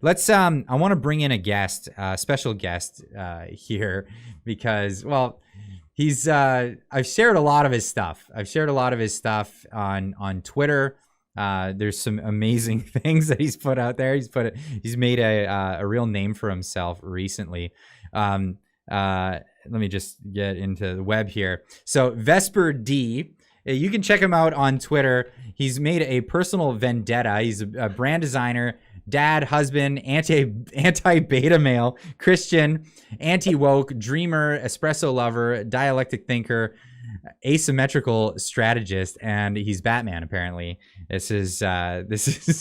let's I want to bring in a guest, special guest here because he's I've shared a lot of his stuff. I've shared a lot of his stuff on Twitter. There's some amazing things that he's put out there. He's made a real name for himself recently. Let me just get into the web here. So Vesper D, you can check him out on Twitter. He's made a personal vendetta. He's a brand designer, dad, husband, anti-beta male, Christian, anti-woke, dreamer, espresso lover, dialectic thinker, asymmetrical strategist, and he's Batman. Apparently, this is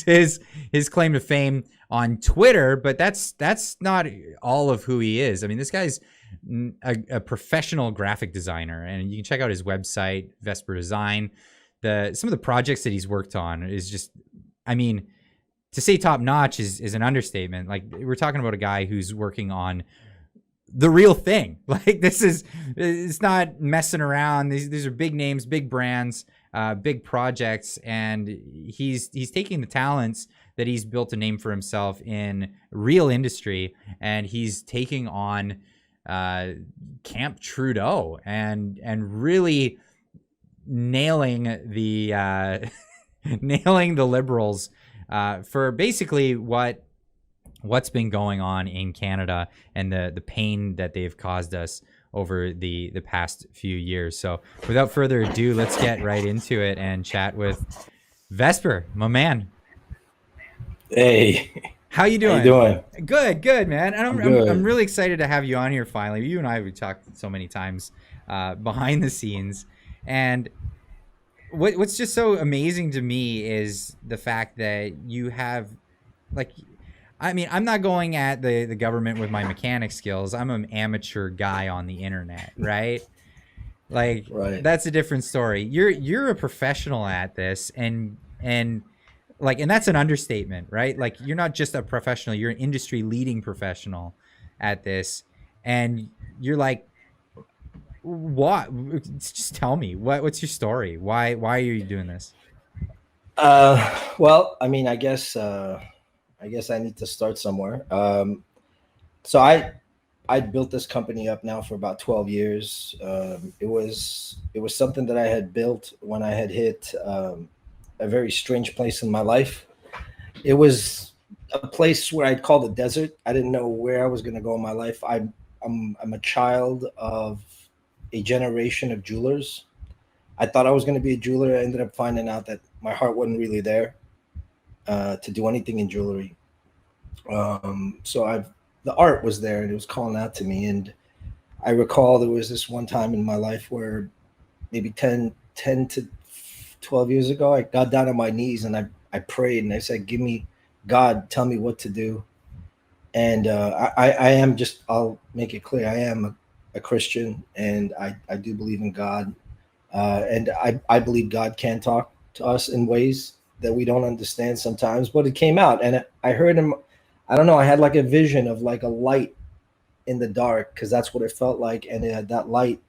his claim to fame on Twitter. But that's not all of who he is. I mean, this guy's a professional graphic designer, and you can check out his website, Vesper Design. Some of the projects that he's worked on is just, I mean, to say top notch is an understatement. Like, we're talking about a guy who's working on the real thing. Like, it's not messing around. These are big names, big brands, big projects, and he's taking the talents that he's built a name for himself in real industry, and he's taking on Camp Trudeau and really nailing the nailing the liberals for basically what's been going on in Canada and the pain that they've caused us over the past few years. So without further ado, let's get right into it and chat with Vesper, my man. Hey, How you doing? how you doing? Good, man. And I'm I'm good. really excited to have you on here finally. You and I have talked so many times behind the scenes, and what's just so amazing to me is the fact that you have, like, I mean, I'm not going at the government with my mechanic skills. I'm an amateur guy on the internet, right? Like, Right. that's a different story. You're a professional at this, and like, and that's an understatement, right? Like, you're not just a professional, you're an industry leading professional at this, and you're like, what? Just tell me what's your story? Why are you doing this? Well, I mean, I guess I need to start somewhere. So I built this company up now for about 12 years. It was something that I had built when I had hit a very strange place in my life. It was a place where I'd call the desert. I didn't know where I was going to go in my life. I'm a child of a generation of jewelers. I thought I was going to be a jeweler. I ended up finding out that my heart wasn't really there to do anything in jewelry. So the art was there and it was calling out to me. And I recall there was this one time in my life where maybe 10 to 12 years ago, I got down on my knees and I prayed and I said, give me, God, tell me what to do. And I am just, I'll make it clear, I am a Christian and I do believe in God. And I believe God can talk to us in ways that we don't understand sometimes, but it came out and I heard him. I don't know. I had like a vision of like a light in the dark because that's what it felt like. And that light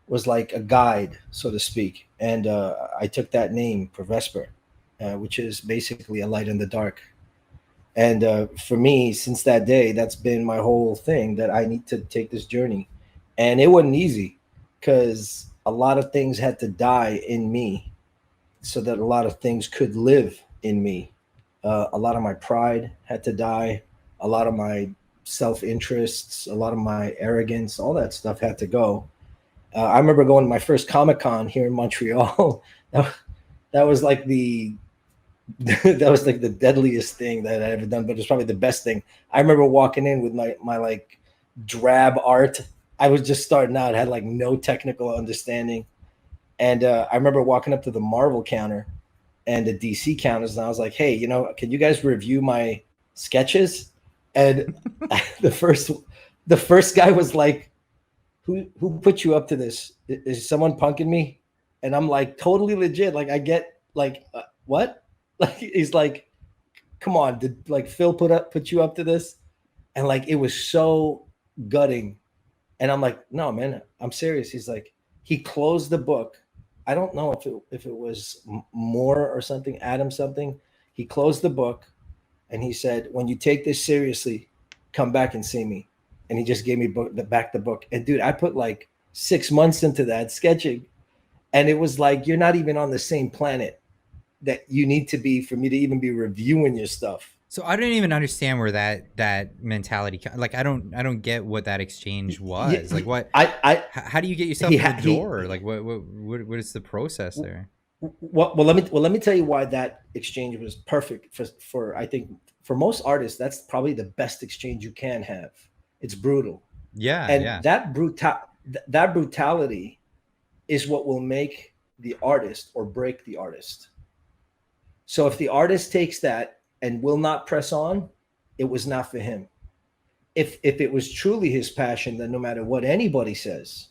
was like a guide, so to speak. And I took that name for Vesper, which is basically a light in the dark. And for me, since that day, that's been my whole thing that I need to take this journey. And it wasn't easy because a lot of things had to die in me so that a lot of things could live in me. A lot of my pride had to die. A lot of my self interests, a lot of my arrogance, all that stuff had to go. I remember going to my first Comic Con here in Montreal. That was like the that was like the deadliest thing that I ever done, but it's probably the best thing. I remember walking in with my like drab art. I was just starting out, had like no technical understanding, and I remember walking up to the Marvel counter and the DC counters, and I was like, "Hey, can you guys review my sketches?" And the first the first guy was like, "Who put you up to this? Is someone punking me?" And I'm like, totally legit. Like I get like what? Like he's like, "Come on, did like Phil put you up to this?" And like it was so gutting. And I'm like, "No, man, I'm serious." He's like, he closed the book. I don't know if it was Moore or something, Adam something. He closed the book and he said, when you take this seriously, come back and see me. And he just gave me back the book. And dude, I put like 6 months into that sketching. And it was like, you're not even on the same planet that you need to be for me to even be reviewing your stuff. So I don't even understand where that mentality, like I don't get what that exchange was. Like what, how do you get yourself in the door? Like what is the process there? Well, let me tell you why that exchange was perfect for I think for most artists, that's probably the best exchange you can have. It's brutal. Yeah. And yeah. that brutality is what will make the artist or break the artist. So if the artist takes that and will not press on, it was not for him. If it was truly his passion, then no matter what anybody says,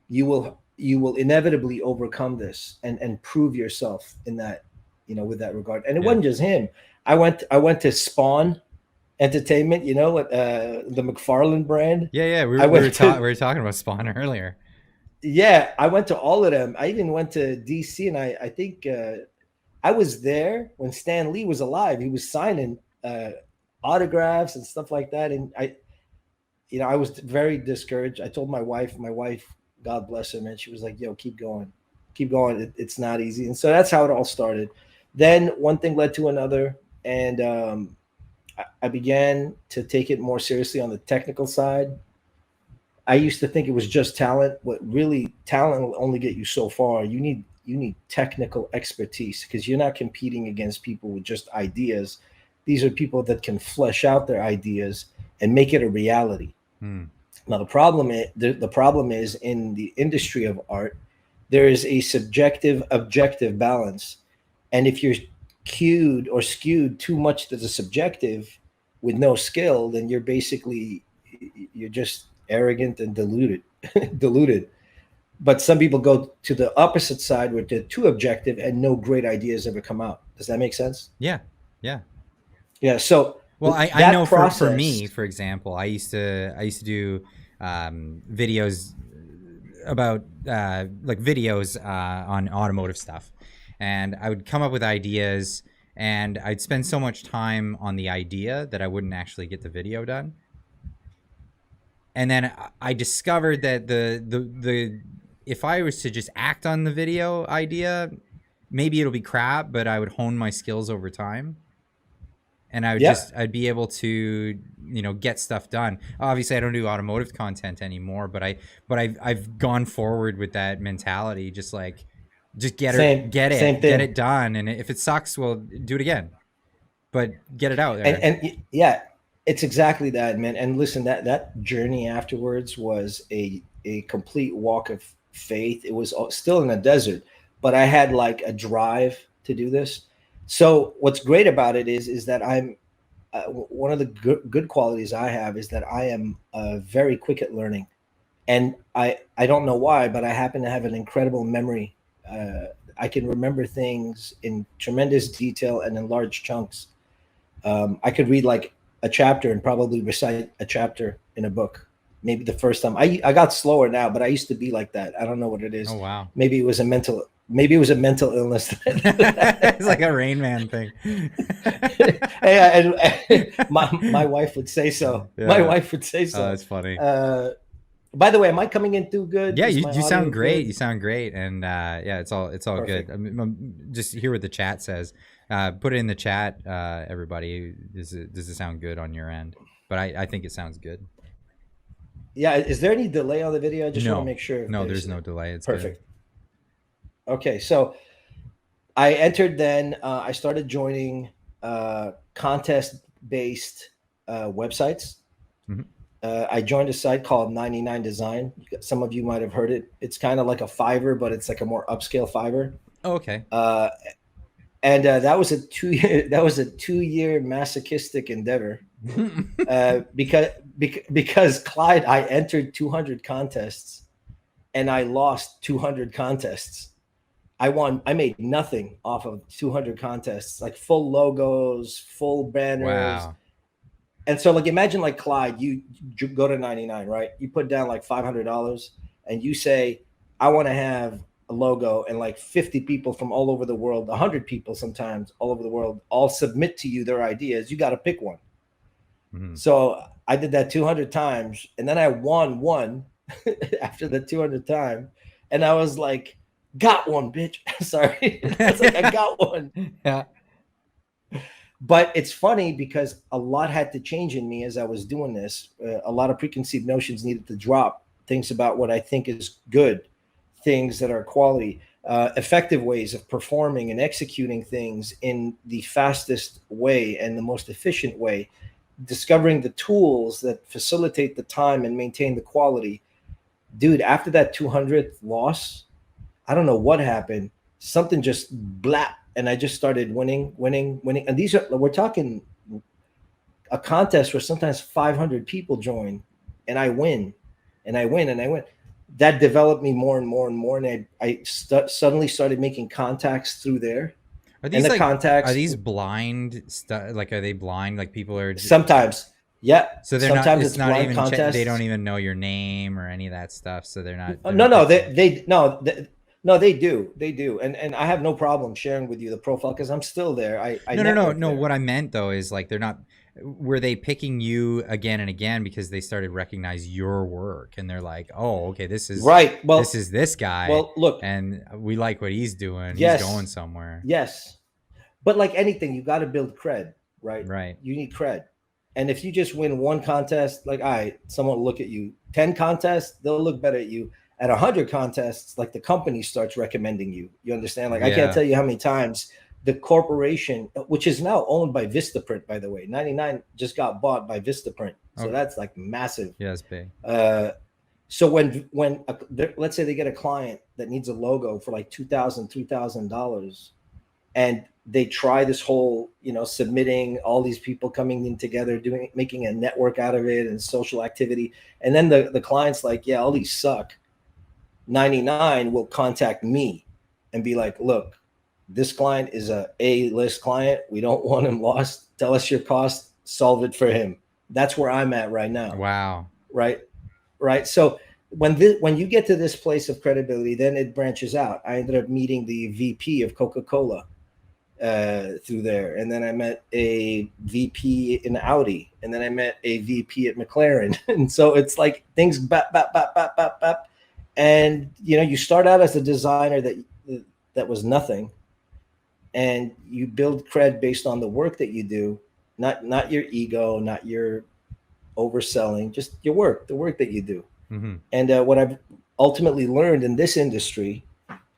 you will inevitably overcome this and prove yourself in that, with that regard. And it wasn't just him. I went to Spawn Entertainment, the McFarlane brand. Yeah. We were talking about Spawn earlier. Yeah, I went to all of them. I even went to DC, and I think I was there when Stan Lee was alive. He was signing autographs and stuff like that. And I was very discouraged. I told my wife, God bless her, man. She was like, yo, keep going. It's not easy. And so that's how it all started. Then one thing led to another. And I began to take it more seriously on the technical side. I used to think it was just talent, but really talent will only get you so far. You need technical expertise because you're not competing against people with just ideas. These are people that can flesh out their ideas and make it a reality. Now the problem is in the industry of art, there is a subjective objective balance, and if you're cued or skewed too much to the subjective with no skill, then you're just arrogant and diluted. But some people go to the opposite side where they're too objective and no great ideas ever come out. Does that make sense? Yeah. So well, I know for me, for example, I used to do videos about videos on automotive stuff, and I would come up with ideas, and I'd spend so much time on the idea that I wouldn't actually get the video done. And then I discovered that the if I was to just act on the video idea, maybe it'll be crap, but I would hone my skills over time. And I would I'd be able to, get stuff done. Obviously I don't do automotive content anymore, but I've gone forward with that mentality. Just get it done. And if it sucks, well, do it again, but get it out there. And yeah, it's exactly that, man. And listen, that journey afterwards was a complete walk of faith. It was still in a desert, but I had like a drive to do this. So what's great about it is that I'm one of the good qualities I have is that I am very quick at learning, and I don't know why, but I happen to have an incredible memory. I can remember things in tremendous detail and in large chunks. I could read like a chapter and probably recite a chapter in a book. Maybe the first time. I got slower now, but I used to be like that. I don't know what it is. Oh wow. Maybe it was a mental illness. It's like a Rain Man thing. Yeah, and my wife would say so. Yeah. My wife would say so. Oh, that's funny. By the way, am I coming in too good? Yeah, you sound great. Good? You sound great, and it's all Perfect. good. I mean, just hear what the chat says. Put it in the chat, everybody. Does it sound good on your end? But I think it sounds good. Yeah. Is there any delay on the video? I just want to make sure. No, there's no delay. It's perfect. Good. Okay, so I entered. Then I started joining contest-based websites. Mm-hmm. I joined a site called 99 Design. Some of you might have heard it. It's kind of like a Fiverr, but it's like a more upscale Fiverr. Oh, okay. And that was a 2-year masochistic endeavor because Clyde, I entered 200 contests and I lost 200 contests. I made nothing off of 200 contests, like full logos, full banners. Wow. And so like, imagine like Clyde, you go to 99, right? You put down like $500 and you say, I want to have a logo, and like 50 people from all over the world, 100 people sometimes all over the world, all submit to you their ideas, you got to pick one. Mm-hmm. So I did that 200 times, and then I won one after the 200th time, and I was like, got one, bitch. Sorry. I was like, I got one. Yeah. But it's funny because a lot had to change in me as I was doing this. A lot of preconceived notions needed to drop, things about what I think is good, things that are quality, effective ways of performing and executing things in the fastest way and the most efficient way, discovering the tools that facilitate the time and maintain the quality. Dude, after that 200th loss, I don't know what happened. Something just blap, and I just started winning. And we're talking a contest where sometimes 500 people join, and I win. That developed me more and more and more, and I suddenly started making contacts through there. Are these are these blind like, are they blind? Like, people are sometimes, yeah. So they're sometimes not. It's not even. They don't even know your name or any of that stuff. So they're not. No, they do, and I have no problem sharing with you the profile because I'm still there. No. What I meant though is, like, they're not. Were they picking you again and again because they started recognize your work, and they're like, oh, okay, this is right. Well, this is this guy. Well, look, and we like what he's doing. Yes, he's going somewhere. Yes, but like anything, you got to build cred, right? Right. You need cred, and if you just win one contest, like, all right, someone will look at you. 10 contests, they'll look better at you. At 100 contests, like, the company starts recommending you. You understand? Like, I can't tell you how many times the corporation, which is now owned by Vistaprint, by the way, 99 just got bought by Vistaprint. So that's like massive. Yeah, it's big. So when let's say they get a client that needs a logo for like $2,000 and they try this whole, submitting, all these people coming in together, making a network out of it and social activity. And then the client's like, yeah, all these suck. 99 will contact me and be like, look, this client is a A-list client. We don't want him lost. Tell us your cost. Solve it for him. That's where I'm at right now. Wow. Right. So when you get to this place of credibility, then it branches out. I ended up meeting the VP of Coca-Cola through there. And then I met a VP in Audi. And then I met a VP at McLaren. And so it's like things bap. And, you start out as a designer that was nothing. And you build cred based on the work that you do, not your ego, not your overselling, just your work, the work that you do. Mm-hmm. And what I've ultimately learned in this industry,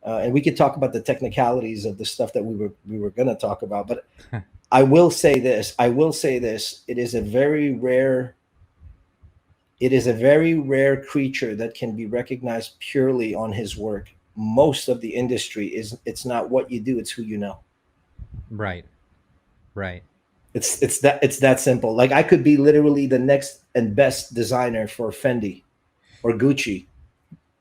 and we could talk about the technicalities of the stuff that we were going to talk about, but I will say this. It is a very rare creature that can be recognized purely on his work. Most of the industry it's not what you do, it's who you know. Right. It's that simple. Like, I could be literally the next and best designer for Fendi or Gucci,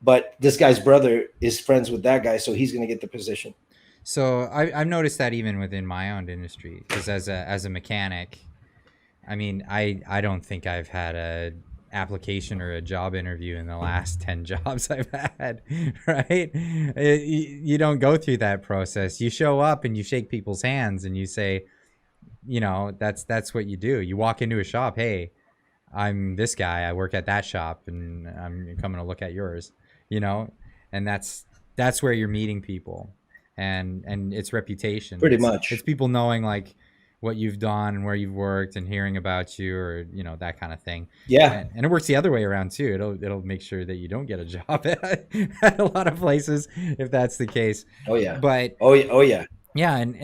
but this guy's brother is friends with that guy, so he's going to get the position. So I've noticed that even within my own industry, because as a mechanic, I mean, I don't think I've had a application or a job interview in the last 10 jobs I've had, right? You don't go through that process. You show up and you shake people's hands and you say, that's what you do. You walk into a shop, hey, I'm this guy, I work at that shop and I'm coming to look at yours, and that's where you're meeting people, and it's reputation. Pretty much. It's people knowing, like, what you've done and where you've worked and hearing about you, or that kind of thing. Yeah. And it works the other way around too. It'll make sure that you don't get a job at a lot of places if that's the case. Oh yeah. But oh yeah. Yeah, and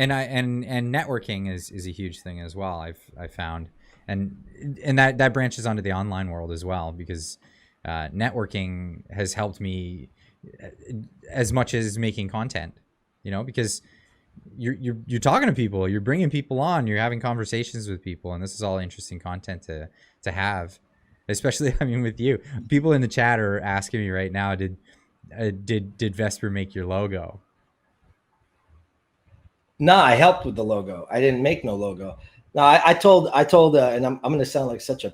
networking is a huge thing as well. I've found, and that branches onto the online world as well, because networking has helped me as much as making content. Because you're talking to people, you're bringing people on, you're having conversations with people, and this is all interesting content to have. Especially, I mean, with you, people in the chat are asking me right now, did Vesper make your logo? No, I helped with the logo. I didn't make no logo. No, I told, and I'm going to sound like such a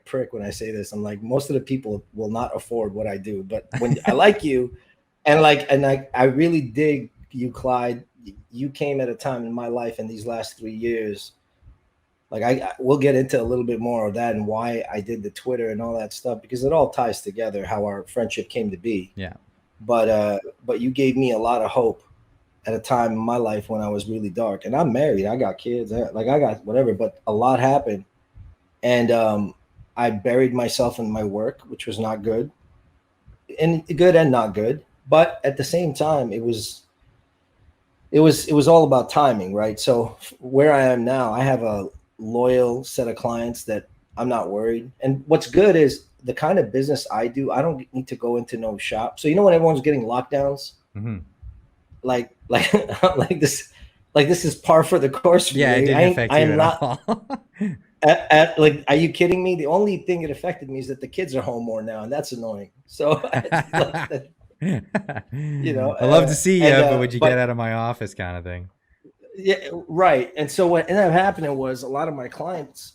prick when I say this. I'm like, most of the people will not afford what I do, but when I like you, I really dig you, Clyde. You came at a time in my life in these last 3 years. Like we'll get into a little bit more of that and why I did the Twitter and all that stuff, because it all ties together how our friendship came to be. Yeah. But you gave me a lot of hope at a time in my life when I was really dark. And I'm married. I got kids. I got whatever. But a lot happened, and I buried myself in my work, which was not good, and good and not good. But at the same time, it was all about timing, right? So where I am now, I have a loyal set of clients that I'm not worried. And what's good is the kind of business I do, I don't need to go into no shop. So when everyone's getting lockdowns, Mm-hmm. like like this is par for the course for Yeah, me. it didn't affect you at all. Like, are you kidding me? The only thing it affected me is that the kids are home more now, and that's annoying. So I love to see you, but would you get out of my office, kind of thing? Yeah, right. And so what ended up happening was a lot of my clients,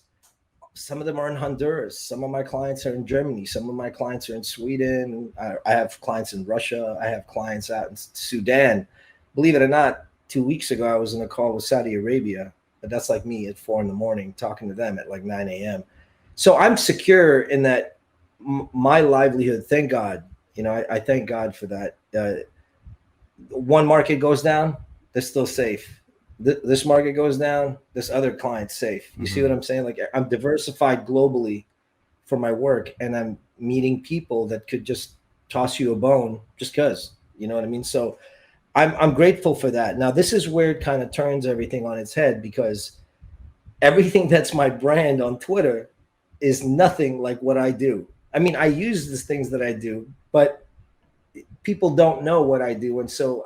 some of them are in Honduras, some of my clients are in Germany, some of my clients are in Sweden. I have clients in Russia. I have clients out in Sudan. Believe it or not, 2 weeks ago I was in a call with Saudi Arabia, but that's like me at 4 a.m. talking to them at like 9 a.m. So I'm secure in that my livelihood. Thank God. I thank God for that. One market goes down, they're still safe. This market goes down, this other client's safe. You see what I'm saying? Like, I'm diversified globally for my work, and I'm meeting people that could just toss you a bone just because, you know what I mean? So I'm grateful for that. Now, this is where it kind of turns everything on its head, because everything that's my brand on Twitter is nothing like what I do. I mean, I use these things that I do, but people don't know what I do. And so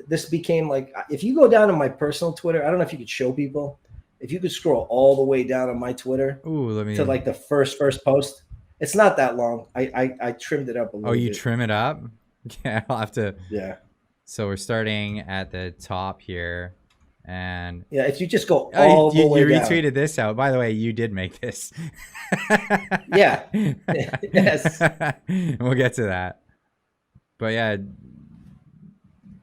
this became like, if you go down to my personal Twitter, I don't know if you could show people, if you could scroll all the way down on my Twitter to like the first post. It's not that long. I trimmed it up a little bit. Oh, you trim it up? Yeah, I'll have to. Yeah. So we're starting at the top here. And yeah, if you just go all the way down. You retweeted this out. By the way, you did make this. Yeah. Yes. We'll get to that. But yeah,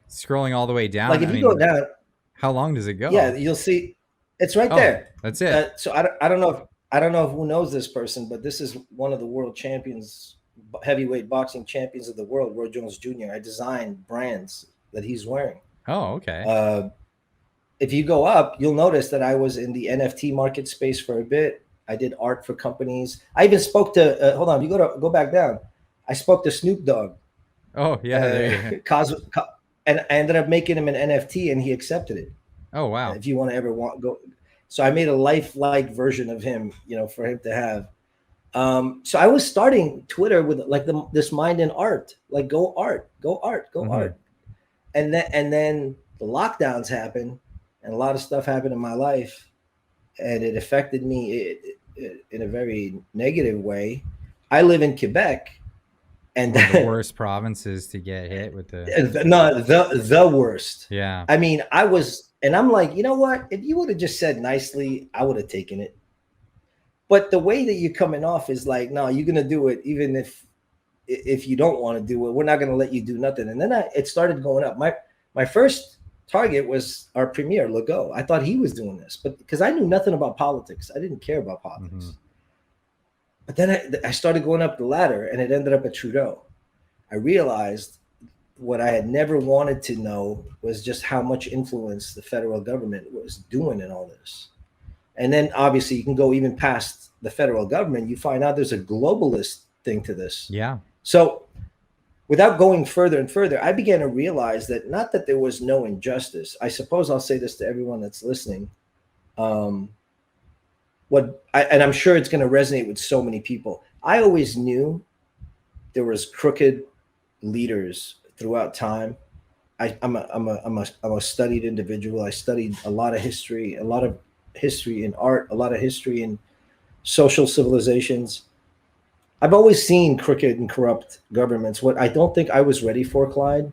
scrolling all the way down. Like, if you go down, how long does it go? Yeah, you'll see it's right there. That's it. So I don't know if who knows this person, but this is one of the world champions, heavyweight boxing champions of the world, Roy Jones Jr. I designed brands that he's wearing. Oh, okay. If you go up, you'll notice that I was in the NFT market space for a bit. I did art for companies. I even spoke to hold on, you go back down. I spoke to Snoop Dogg. Oh, yeah. There you go. And I ended up making him an NFT, and he accepted it. Oh, wow. If you want to ever go. So I made a lifelike version of him, for him to have. So I was starting Twitter with like this mind in art, like go art. And then the lockdowns happened, and a lot of stuff happened in my life, and it affected me in a very negative way. I live in Quebec, and one of the worst provinces to get hit with the worst. Yeah. I mean, and I'm like, you know what? If you would have just said nicely, I would have taken it. But the way that you're coming off is like, no, you're gonna do it, even if you don't want to do it. We're not gonna let you do nothing. And then it started going up. My first target was our premier, Legault. I thought he was doing this, but because I knew nothing about politics, I didn't care about politics. Mm-hmm. But then I started going up the ladder, and it ended up at Trudeau. I realized what I had never wanted to know was just how much influence the federal government was doing in all this. And then obviously you can go even past the federal government. You find out there's a globalist thing to this. Yeah. So without going further and further, I began to realize that not that there was no injustice. I suppose I'll say this to everyone that's listening. And I'm sure it's going to resonate with so many people. I always knew there was crooked leaders throughout time. I'm a studied individual. I studied a lot of history in art, a lot of history in social civilizations. I've always seen crooked and corrupt governments. What I don't think I was ready for, Clyde,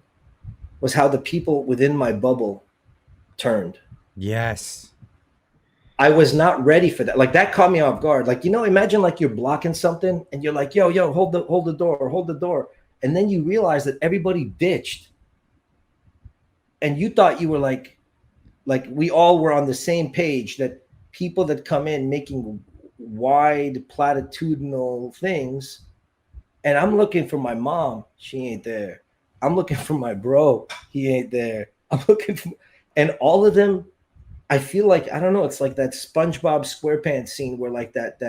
was how the people within my bubble turned. Yes. I was not ready for that. Like, that caught me off guard. Like, imagine like you're blocking something and you're like, yo, hold the door. And then you realize that everybody bitched, and you thought you were like we all were on the same page, that people that come in making wide platitudinal things, and I'm looking for my mom, she ain't there. I'm looking for my bro, he ain't there. I'm looking for, and all of them, I feel like, I don't know, it's like that SpongeBob SquarePants scene where like that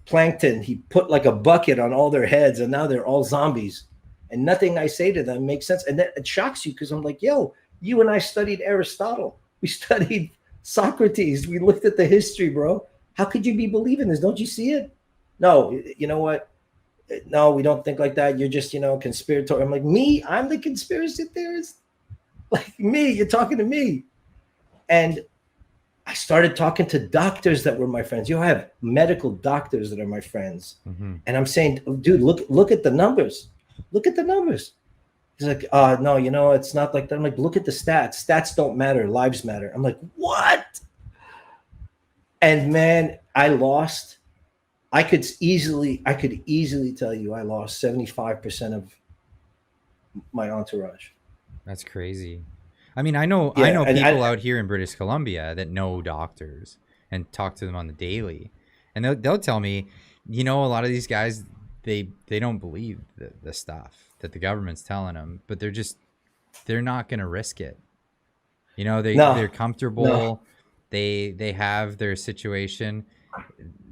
plankton, he put like a bucket on all their heads, and now they're all zombies, and nothing I say to them makes sense. And that it shocks you, because I'm like, yo, you and I studied Aristotle, we studied Socrates, we looked at the history, bro. How could you be believing this? Don't you see it? No, you know what? No, we don't think like that. You're just, conspiratorial. I'm like, me? I'm the conspiracy theorist? Like, me? You're talking to me? And I started talking to doctors that were my friends. I have medical doctors that are my friends. Mm-hmm. And I'm saying, dude, look at the numbers. Look at the numbers. He's like, no, it's not like that. I'm like, look at the stats. Stats don't matter. Lives matter. I'm like, what? And man, I could easily tell you I lost 75% of my entourage. That's crazy. I mean, I know people out here in British Columbia that know doctors and talk to them on the daily, and they'll tell me, a lot of these guys, they don't believe the stuff that the government's telling them, but they're not going to risk it. They're comfortable. No. They have their situation.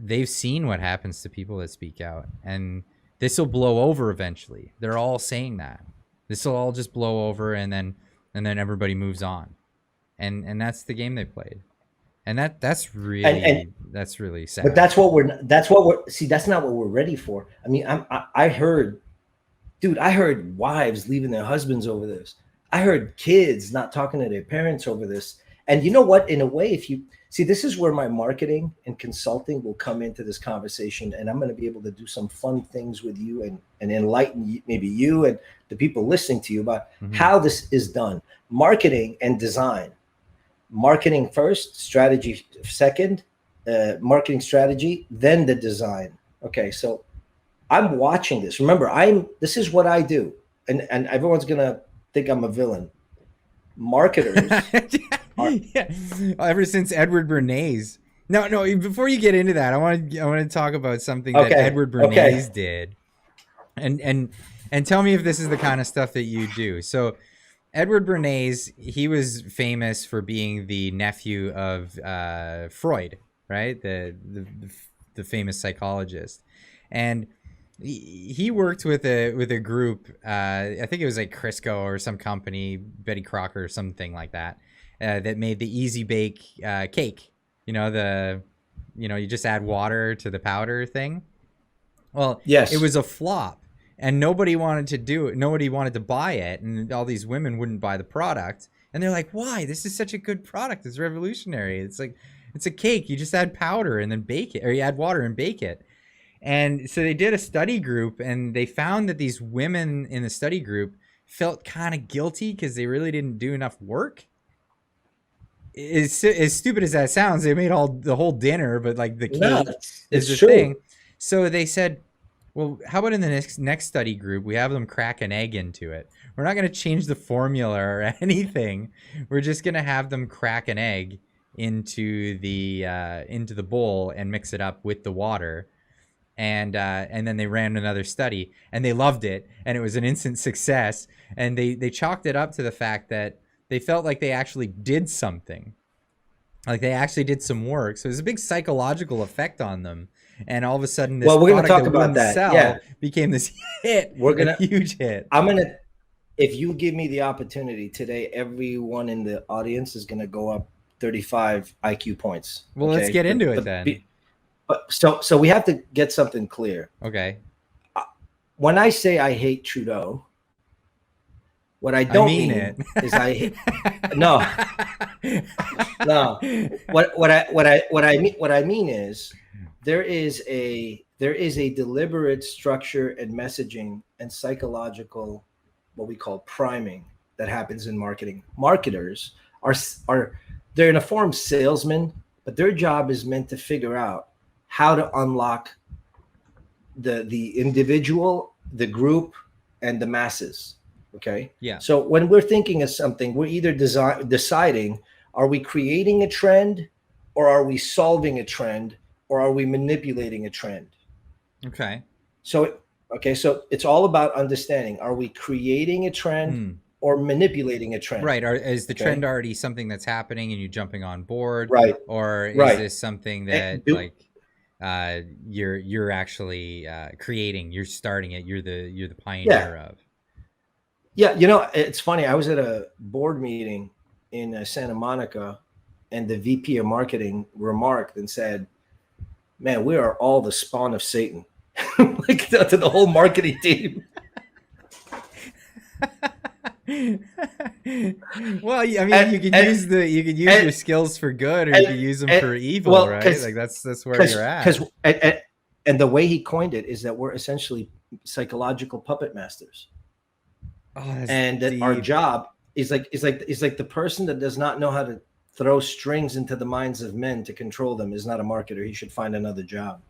They've seen what happens to people that speak out, and this will blow over eventually. They're all saying that this will all just blow over, and then everybody moves on, and that's the game they played, and that's really sad. But that's what we're see. That's not what we're ready for. I mean, I heard wives leaving their husbands over this. I heard kids not talking to their parents over this. And you know what? In a way, if you see, this is where my marketing and consulting will come into this conversation, and I'm going to be able to do some fun things with you and enlighten maybe you and the people listening to you about how this is done. Marketing and design. Marketing first, strategy second, marketing strategy, then the design. Okay, so I'm watching this. Remember, this is what I do, and everyone's going to think I'm a villain. Marketers. Yeah. Ever since Edward Bernay's. No. Before you get into that, I want to talk about something that Edward Bernay's did, and tell me if this is the kind of stuff that you do. So, Edward Bernay's, he was famous for being the nephew of Freud, right? The famous psychologist, and he worked with a group. I think it was like Crisco or some company, Betty Crocker or something like that. That made the easy bake cake. You just add water to the powder thing. Well, yes, it was a flop, and nobody wanted to do it. Nobody wanted to buy it, and all these women wouldn't buy the product. And they're like, "Why? This is such a good product. It's revolutionary. It's like it's a cake. You just add powder and then bake it, or you add water and bake it." And so they did a study group, and they found that these women in the study group felt kind of guilty because they really didn't do enough work. As stupid as that sounds, they made the whole dinner, but like the cake is the thing. So they said, well, how about in the next study group, we have them crack an egg into it. We're not going to change the formula or anything. We're just going to have them crack an egg into the bowl and mix it up with the water. And then they ran another study, and they loved it, and it was an instant success. And they chalked it up to the fact that they felt like they actually did something, like they actually did some work. So there's a big psychological effect on them, and all of a sudden, this we're going to talk about that. Became this hit. A huge hit. If you give me the opportunity today, everyone in the audience is going to go up 35 IQ points. Well, let's get into it then. So we have to get something clear. Okay. When I say I hate Trudeau, what I don't mean is no. What I mean is there is a deliberate structure and messaging and psychological, what we call priming, that happens in marketing. Marketers they're in a form salesmen, but their job is meant to figure out how to unlock the individual, the group, and the masses. Okay. Yeah. So when we're thinking of something, we're either deciding, are we creating a trend, or are we solving a trend, or are we manipulating a trend? Okay. So, so it's all about understanding, are we creating a trend or manipulating a trend? Right. Is the trend already something that's happening and you jumping on board? Right. Or is Right. this something that you're actually creating, you're starting it, you're the pioneer of? Yeah. You know, it's funny. I was at a board meeting in Santa Monica, and the VP of marketing remarked and said, man, we are all the spawn of Satan. Like to the whole marketing team. Well, I mean, you can use your skills for good, or you can use them for evil, well, right? Like that's where you're at. And the way he coined it is that we're essentially psychological puppet masters. Oh, and that our job is like the person that does not know how to throw strings into the minds of men to control them is not a marketer. He should find another job.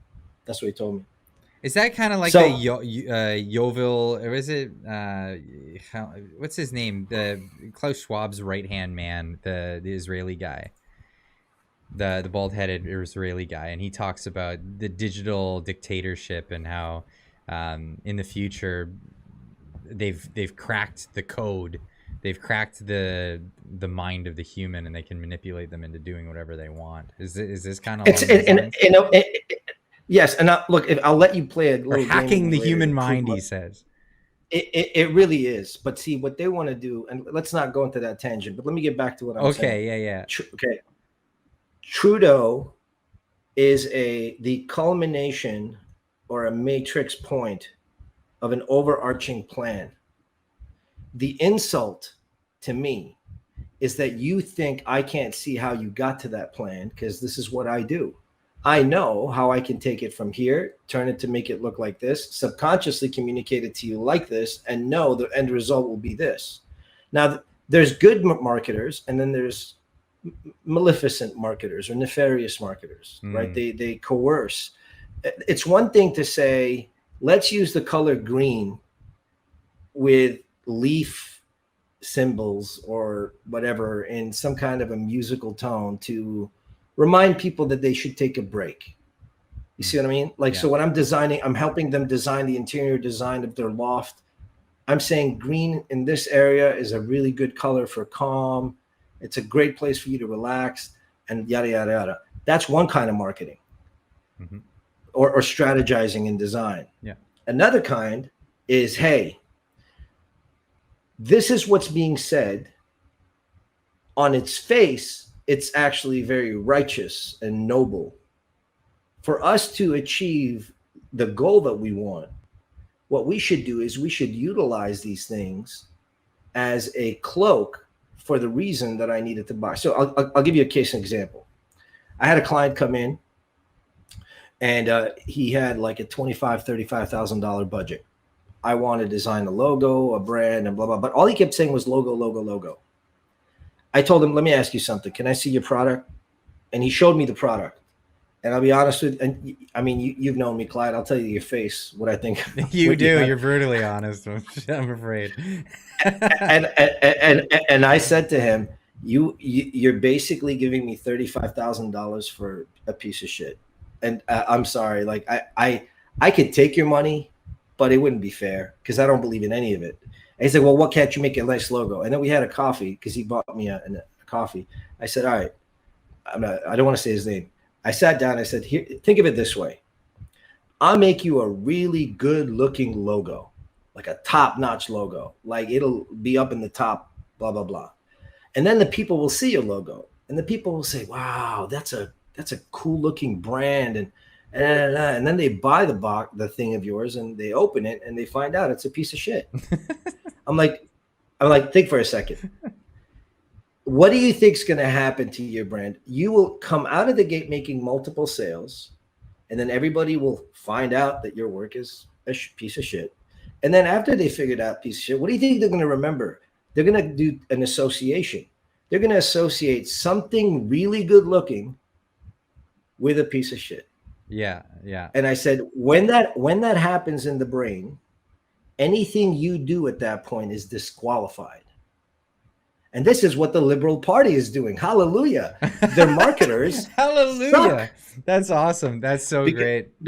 That's what he told me. Is that kind of like the Yovel, or is it what's his name? The Klaus Schwab's right hand man, the Israeli guy, the bald-headed Israeli guy, and he talks about the digital dictatorship and how in the future they've cracked the code, they've cracked the mind of the human, and they can manipulate them into doing whatever they want. Is this kind of yes, and look, I'll let you play a little or hacking the human mind, he says. It really is. But see, what they want to do, and let's not go into that tangent, but let me get back to what I'm saying. Yeah. Okay. Trudeau is the culmination or a matrix point of an overarching plan. The insult to me is that you think I can't see how you got to that plan, because this is what I do. I know how I can take it from here, turn it to make it look like this, subconsciously communicate it to you like this, and know the end result will be this. Now, there's good marketers, and then there's maleficent marketers or nefarious marketers, right? They coerce. It's one thing to say, let's use the color green with leaf symbols or whatever in some kind of a musical tone to remind people that they should take a break. You see what I mean? Like, so when I'm designing, I'm helping them design the interior design of their loft. I'm saying green in this area is a really good color for calm. It's a great place for you to relax, and yada, yada, yada. That's one kind of marketing or strategizing in design. Yeah. Another kind is, hey, this is what's being said. On its face, it's actually very righteous and noble. For us to achieve the goal that we want, what we should do is we should utilize these things as a cloak for the reason that I needed to buy. So I'll give you a case example. I had a client come in, and he had like a $25,000-$35,000 budget. I want to design a logo, a brand, and blah, blah, but all he kept saying was logo, logo, logo. I told him, let me ask you something. Can I see your product? And he showed me the product. And I'll be honest with you, and I mean, you've known me, Clyde. I'll tell you your face what I think. You do. You're brutally honest. I'm afraid. and I said to him, you're basically giving me $35,000 for a piece of shit. And I'm sorry, like I could take your money, but it wouldn't be fair because I don't believe in any of it. And he said, well, what can't you make a nice logo? And then we had a coffee because he bought me a coffee. I said, all right, I don't want to say his name. I sat down. I said, here, think of it this way. I'll make you a really good looking logo, like a top notch logo. Like it'll be up in the top, blah, blah, blah. And then the people will see your logo and the people will say, wow, that's a cool looking brand. And then they buy the thing of yours and they open it and they find out it's a piece of shit. I'm like, think for a second. What do you think is going to happen to your brand? You will come out of the gate making multiple sales, and then everybody will find out that your work is a piece of shit. And then after they figured out piece of shit, what do you think they're going to remember? They're going to do an association. They're going to associate something really good looking with a piece of shit. Yeah, yeah. And I said, when that happens in the brain, anything you do at that point is disqualified. And this is what the Liberal Party is doing. Hallelujah. Their marketers Hallelujah. suck. That's awesome. That's so Beca- great.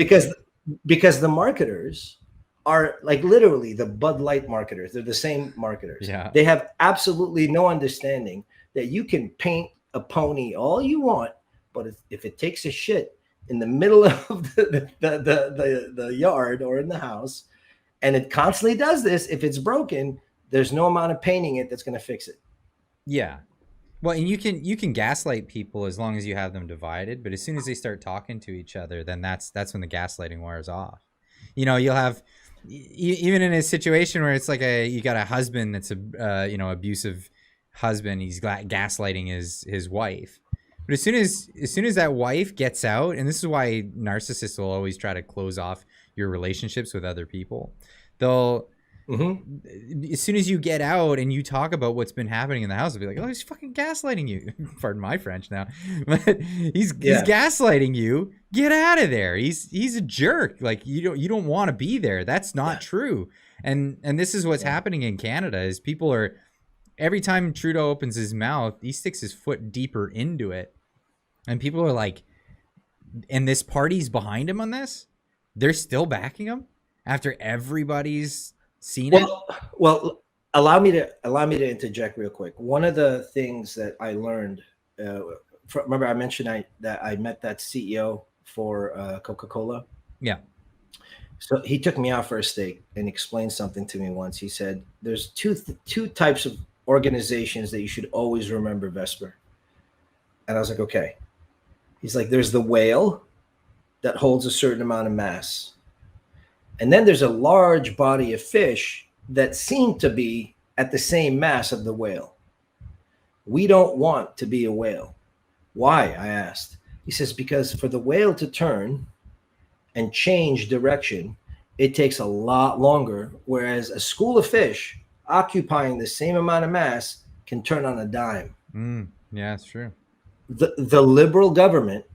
because the marketers are like literally the Bud Light marketers. They're the same marketers. Yeah. They have absolutely no understanding that you can paint a pony all you want, but if it takes a shit in the middle of the yard or in the house, and it constantly does this, if it's broken, there's no amount of painting it that's going to fix it. Yeah. Well, and you can gaslight people as long as you have them divided, but as soon as they start talking to each other, then that's when the gaslighting wears off. You know, you'll have even in a situation where it's like you got a husband that's a abusive husband, he's gaslighting his wife. But as soon as that wife gets out, and this is why narcissists will always try to close off your relationships with other people. They'll as soon as you get out and you talk about what's been happening in the house, they'll be like, "Oh, he's fucking gaslighting you." Pardon my French now, but he's gaslighting you. Get out of there. He's a jerk. Like you don't want to be there. That's not true. And this is what's happening in Canada is people are every time Trudeau opens his mouth, he sticks his foot deeper into it, and people are like, and this party's behind him on this. They're still backing him after everybody's seen it. Well, allow me to interject real quick. One of the things that I learned, remember I mentioned that I met that CEO for Coca-Cola. Yeah. So he took me out for a steak and explained something to me once. He said, "There's two types of organizations that you should always remember, Vesper." And I was like, "Okay." He's like, "There's the whale that holds a certain amount of mass. And then there's a large body of fish that seem to be at the same mass of the whale. We don't want to be a whale." "Why?" I asked. He says, "Because for the whale to turn and change direction, it takes a lot longer, whereas a school of fish occupying the same amount of mass can turn on a dime." Yeah, it's true. The liberal government,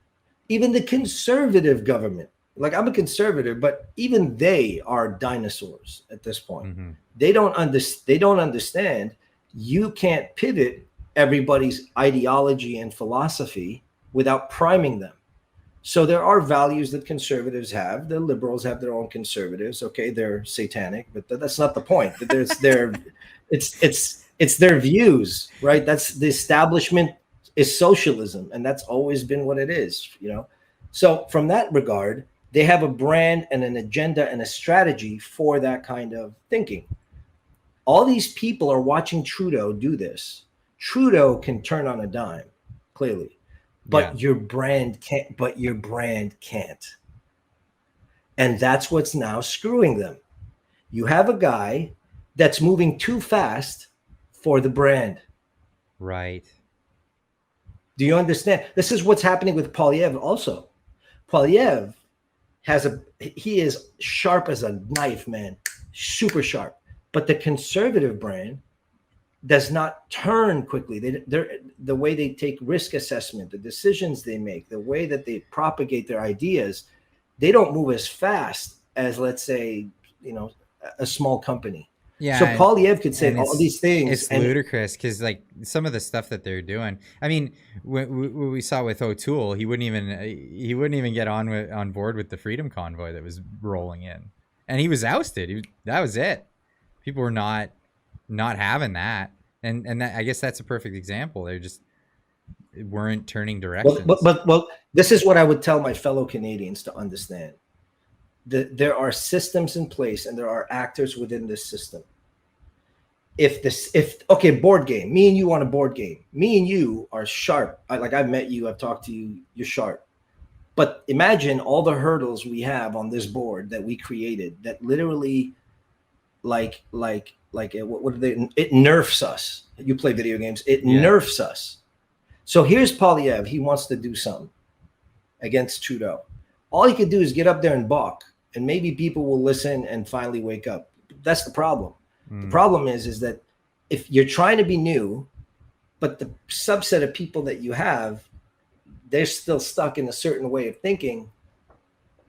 even the conservative government, like I'm a conservative, but even they are dinosaurs at this point. They don't understand you can't pivot everybody's ideology and philosophy without priming them. So there are values that conservatives have. The liberals have their own conservatives. Okay, they're satanic, but that's not the point. It's their views, right? That's the establishment is socialism, and that's always been what it is, So from that regard, they have a brand and an agenda and a strategy for that kind of thinking. All these people are watching Trudeau do this. Trudeau can turn on a dime, clearly, but your brand can't. And that's what's now screwing them. You have a guy that's moving too fast for the brand. Right. Do you understand? This is what's happening with Poilievre also. Poilievre he is sharp as a knife, man, super sharp. But the conservative brand does not turn quickly. The way they take risk assessment, the decisions they make, the way that they propagate their ideas, they don't move as fast as, let's say, a small company. Yeah. So Poilievre could say all these things. It's ludicrous because like some of the stuff that they're doing. I mean, what we saw with OToole, he wouldn't even get on board with the Freedom Convoy that was rolling in, and he was ousted. That was it. People were not having that, and that, I guess that's a perfect example. They just weren't turning directions. Well, this is what I would tell my fellow Canadians to understand. There are systems in place and there are actors within this system. Board game, me and you on a board game, me and you are sharp. I've met you, I've talked to you, you're sharp. But imagine all the hurdles we have on this board that we created that literally what are they? It nerfs us. You play video games, it nerfs us. So here's Poilievre, he wants to do something against Trudeau. All he could do is get up there and balk, and maybe people will listen and finally wake up. That's the problem. The problem is that if you're trying to be new, but the subset of people that you have, they're still stuck in a certain way of thinking,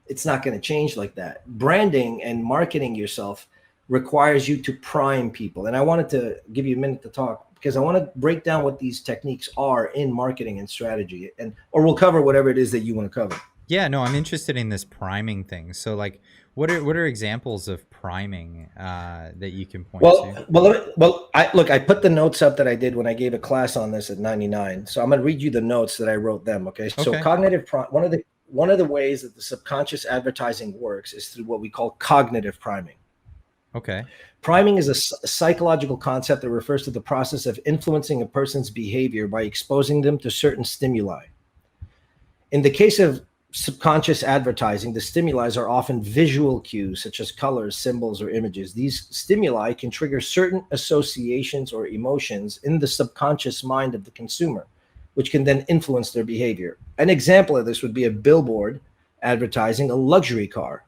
it's not going to change like that. Branding and marketing yourself requires you to prime people. And I wanted to give you a minute to talk because I want to break down what these techniques are in marketing and strategy, and or we'll cover whatever it is that you want to cover. Yeah, no, I'm interested in this priming thing. So like, what are examples of priming that you can point to? I put the notes up that I did when I gave a class on this at 99. So I'm going to read you the notes that I wrote them. Okay. So one of the ways that the subconscious advertising works is through what we call cognitive priming. Okay. Priming is a psychological concept that refers to the process of influencing a person's behavior by exposing them to certain stimuli. In the case of subconscious advertising, the stimuli are often visual cues such as colors, symbols, or images. These stimuli can trigger certain associations or emotions in the subconscious mind of the consumer, which can then influence their behavior. An example of this would be a billboard advertising a luxury car.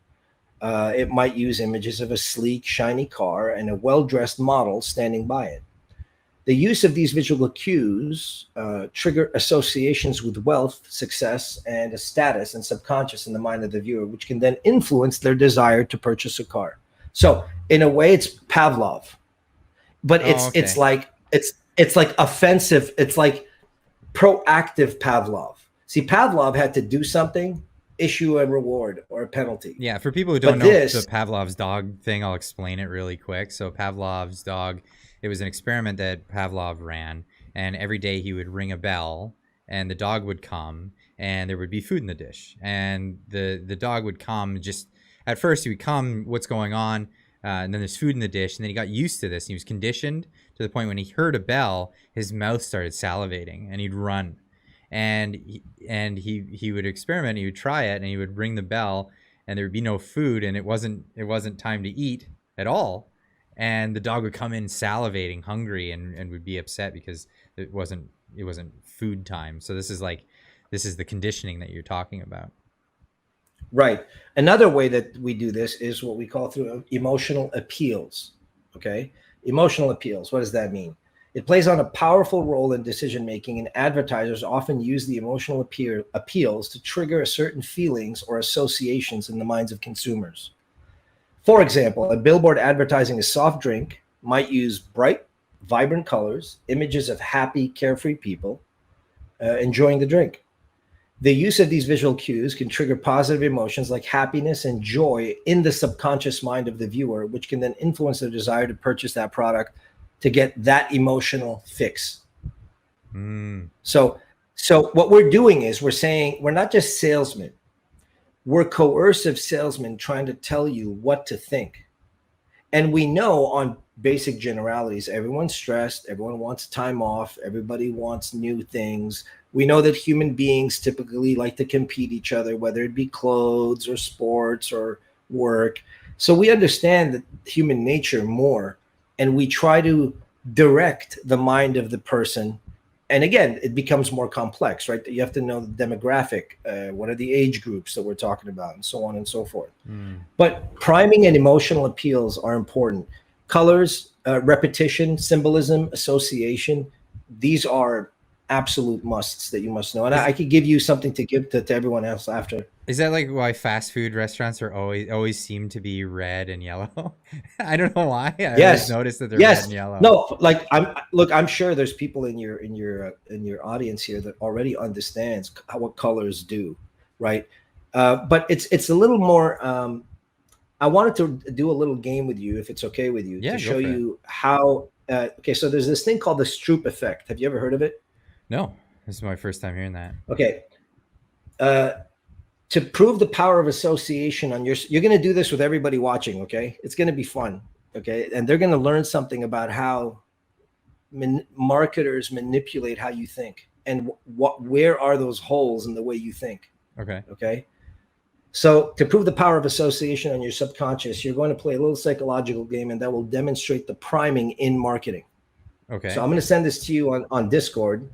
It might use images of a sleek, shiny car and a well-dressed model standing by it. The use of these visual cues trigger associations with wealth, success, and a status and subconscious in the mind of the viewer, which can then influence their desire to purchase a car. So, in a way, it's Pavlov, but it's like offensive. It's like proactive Pavlov. See, Pavlov had to do something, issue a reward or a penalty. Yeah, for people who don't know the Pavlov's dog thing, I'll explain it really quick. So Pavlov's dog, it was an experiment that Pavlov ran, and every day he would ring a bell and the dog would come and there would be food in the dish. And the dog would come, just at first he would come, what's going on? And then there's food in the dish, and then he got used to this. And he was conditioned to the point when he heard a bell, his mouth started salivating and he'd run. And he would experiment. He would try it, and he would ring the bell, and there would be no food, and it wasn't time to eat at all. And the dog would come in salivating, hungry, and would be upset because it wasn't food time. So this is the conditioning that you're talking about. Right. Another way that we do this is what we call through emotional appeals. Okay, emotional appeals. What does that mean? It plays on a powerful role in decision-making, and advertisers often use the emotional appeals to trigger certain feelings or associations in the minds of consumers. For example, a billboard advertising a soft drink might use bright, vibrant colors, images of happy, carefree people enjoying the drink. The use of these visual cues can trigger positive emotions like happiness and joy in the subconscious mind of the viewer, which can then influence their desire to purchase that product to get that emotional fix. So what we're doing is we're saying we're not just salesmen. We're coercive salesmen trying to tell you what to think. And we know on basic generalities, everyone's stressed, everyone wants time off, everybody wants new things. We know that human beings typically like to compete each other, whether it be clothes or sports or work. So we understand that human nature more, and we try to direct the mind of the person. And again, it becomes more complex, right? You have to know the demographic, what are the age groups that we're talking about, and so on and so forth. But priming and emotional appeals are important. Colors, repetition, symbolism, association, these are absolute musts that you must know. And I could give you something to give to everyone else after. Is that like why fast food restaurants are always seem to be red and yellow? I don't know why. I always noticed that they're red and yellow. No, like I'm sure there's people in your audience here that already understands what colors do, right? But it's a little more. I wanted to do a little game with you, if it's okay with you, to show you how. Okay, so there's this thing called the Stroop Effect. Have you ever heard of it? No, this is my first time hearing that. Okay. To prove the power of association you're going to do this with everybody watching. Okay. It's going to be fun. Okay. And they're going to learn something about how marketers manipulate how you think and where are those holes in the way you think. Okay. Okay. So to prove the power of association on your subconscious, you're going to play a little psychological game, and that will demonstrate the priming in marketing. Okay. So I'm going to send this to you on Discord.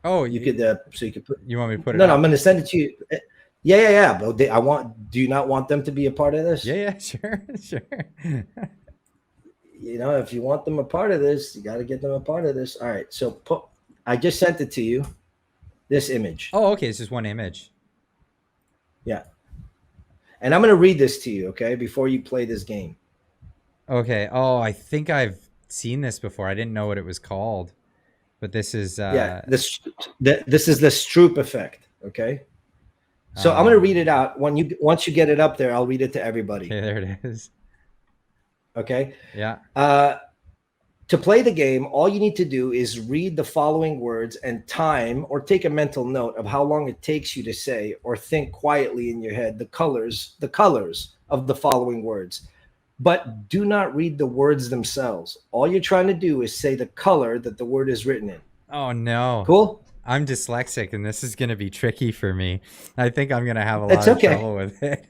Oh, you could so you could put. You want me to put it? No, I'm going to send it to you. Yeah. But do you not want them to be a part of this? Yeah, sure. If you want them a part of this, you got to get them a part of this. All right. So I just sent it to you. This image. Oh, okay. It's just one image. Yeah. And I'm going to read this to you, okay, before you play this game. Okay. Oh, I think I've seen this before. I didn't know what it was called, but this is Yeah, this is the Stroop Effect. Okay, so I'm going to uh read it out. Once you get it up there, I'll read it to everybody. okay, there it is. Okay. Yeah. Uh, To play the game, all you need to do is read the following words and time or take a mental note of how long it takes you to say or think quietly in your head the colors of the following words. But do not read the words themselves. All you're trying to do is say the color that the word is written in. Oh no. Cool? I'm dyslexic and this is going to be tricky for me. I think I'm going to have a It's lot of okay. trouble with it.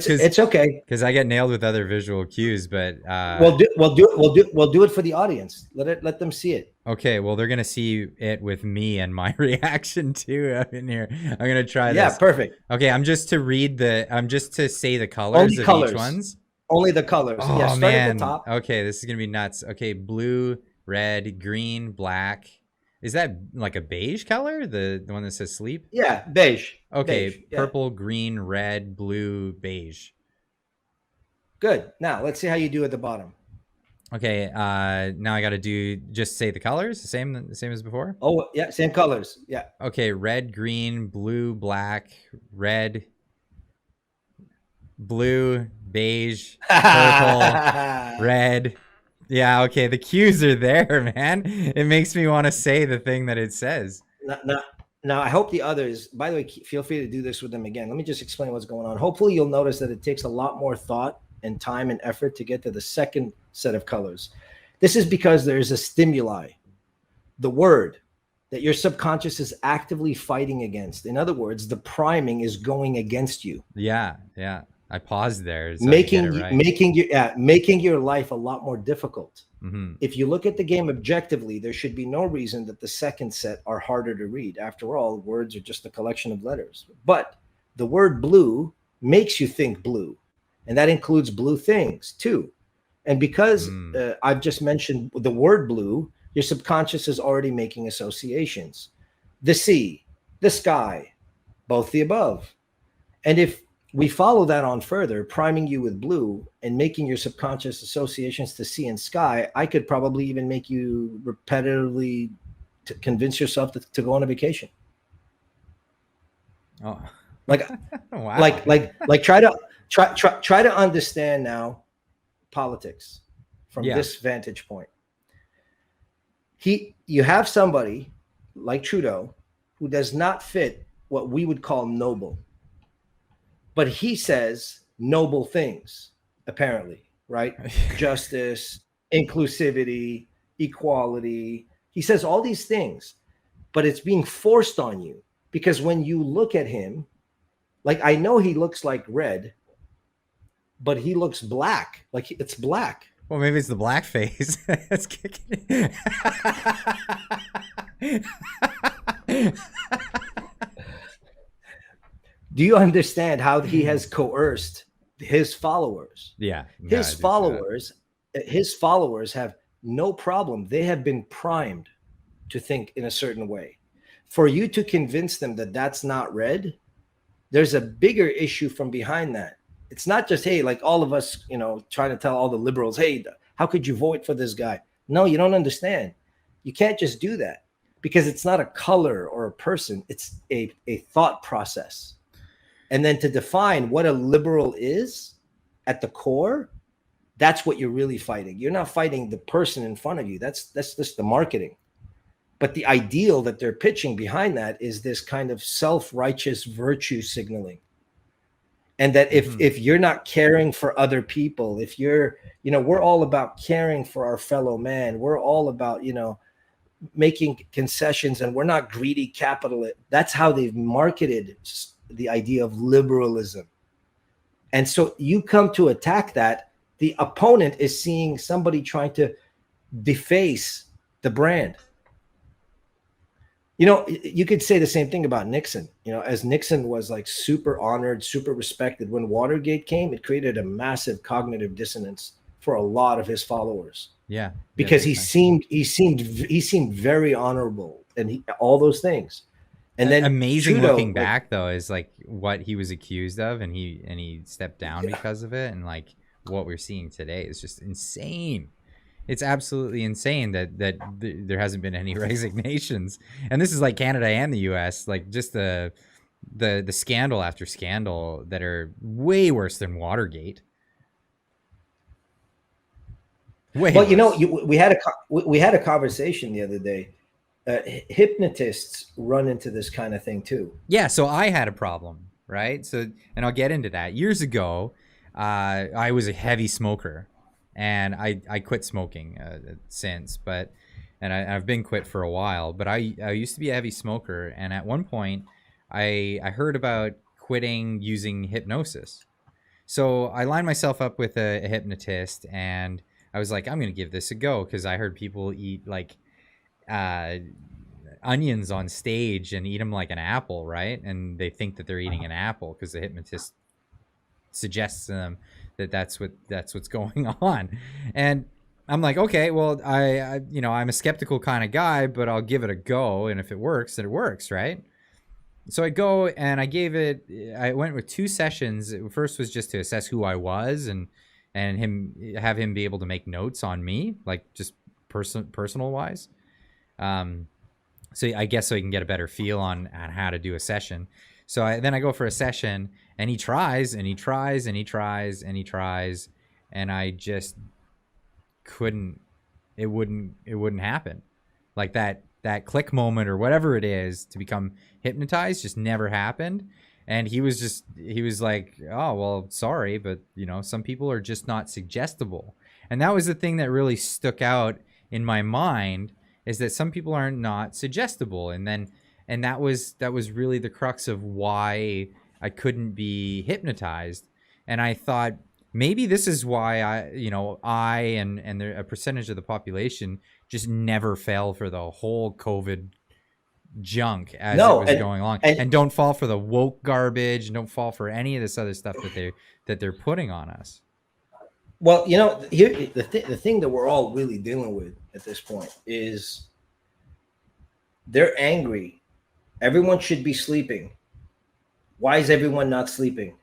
Cuz It's okay. cuz I get nailed with other visual cues, but We'll do it for the audience. Let them see it. okay, well they're going to see it with me and my reaction to up in here. I'm going to try Yeah, this. perfect. Okay, I'm just to say the colors Only of each colors. ones. Only the colors. Yeah, Oh start at the man. top. Okay, this is going to be nuts. Okay, blue, red, green, black. Is that like a beige color? The one that says sleep? Yeah, beige. Beige. Okay, Yeah. purple, green, red, blue, beige. Good. Now let's see how you do at the bottom. Okay, now I got to do just say the colors, the same as before. Oh, yeah, same colors. Yeah. Okay, red, green, blue, black, red, blue, beige, purple, red. Yeah, okay, the cues are there, man. It makes me want to say the thing that it says. Now, I hope the others, by the way, feel free to do this with them again. Let me just explain what's going on. Hopefully, you'll notice that it takes a lot more thought and time and effort to get to the second set of colors. This is because there's a stimuli, the word that your subconscious is actively fighting against. In other words, the priming is going against you. Yeah, yeah. I paused there so I could get it right. Making your life a lot more difficult. Mm-hmm. If you look at the game objectively, there should be no reason that the second set are harder to read. After all, words are just a collection of letters. But the word blue makes you think blue, and that includes blue things too. And because I've just mentioned the word blue, your subconscious is already making associations. The sea, the sky, both the above. And if we follow that on further, priming you with blue and making your subconscious associations to sea and sky, I could probably even make you repetitively convince yourself to go on a vacation. Oh, like, wow. like try to understand now politics from this vantage point. You have somebody like Trudeau who does not fit what we would call noble. But he says noble things, apparently, right? Justice, inclusivity, equality. He says all these things, but it's being forced on you because when you look at him, like I know he looks like red, but he looks black. Like it's black. Well, maybe it's the black face. It's kicking. Do you understand how he has coerced his followers? Yeah. His followers have no problem. They have been primed to think in a certain way. For you to convince them that that's not red, there's a bigger issue from behind that. It's not just, hey, like all of us, trying to tell all the liberals, hey, how could you vote for this guy? No, you don't understand. You can't just do that because it's not a color or a person. It's a thought process. And then to define what a liberal is at the core, that's what you're really fighting. You're not fighting the person in front of you. That's just the marketing. But the ideal that they're pitching behind that is this kind of self-righteous virtue signaling. And that if you're not caring for other people, if you're, we're all about caring for our fellow man. We're all about, making concessions, and we're not greedy capitalists. That's how they've marketed the idea of liberalism. And so you come to attack that, the opponent is seeing somebody trying to deface the brand. You could say the same thing about Nixon. As Nixon was like super honored, super respected, when Watergate came, it created a massive cognitive dissonance for a lot of his followers. Yeah. Because he seemed very honorable and all those things. And then amazing Trudeau, looking back though is like what he was accused of, and he stepped down because of it, and like what we're seeing today is just insane. It's absolutely insane that there hasn't been any resignations, and this is like Canada and the U.S. Like just the scandal after scandal that are way worse than Watergate. Way Well, you know, worse. we had a conversation the other day. Hypnotists run into this kind of thing too. Yeah, so I had a problem, right? So, and I'll get into that. Years ago, I was a heavy smoker, and I quit smoking since, but I've been quit for a while. But I used to be a heavy smoker, and at one point, I heard about quitting using hypnosis. So I lined myself up with a hypnotist, and I was like, I'm gonna give this a go because I heard people eat like uh, onions on stage and eat them like an apple, right? And they think that they're eating an apple because the hypnotist suggests to them that that's what's going on. And I'm like, okay, well, I'm a skeptical kind of guy, but I'll give it a go, and if it works, then it works, right? So I go and I went with 2 sessions. First was just to assess who I was and have him be able to make notes on me, like just personal wise. So I guess so he can get a better feel on how to do a session. So then I go for a session, and he tries and he tries and he tries and he tries, and I just couldn't. It wouldn't happen. Like that click moment or whatever it is to become hypnotized just never happened. And he was like, oh well, sorry, but some people are just not suggestible. And that was the thing that really stuck out in my mind, is that some people are not suggestible. And that was really the crux of why I couldn't be hypnotized. And I thought maybe this is why I and a percentage of the population just never fell for the whole COVID junk as it was going along, and don't fall for the woke garbage, and don't fall for any of this other stuff that they're putting on us. Well, here the thing that we're all really dealing with at this point is they're angry. Everyone should be sleeping. Why is everyone not sleeping?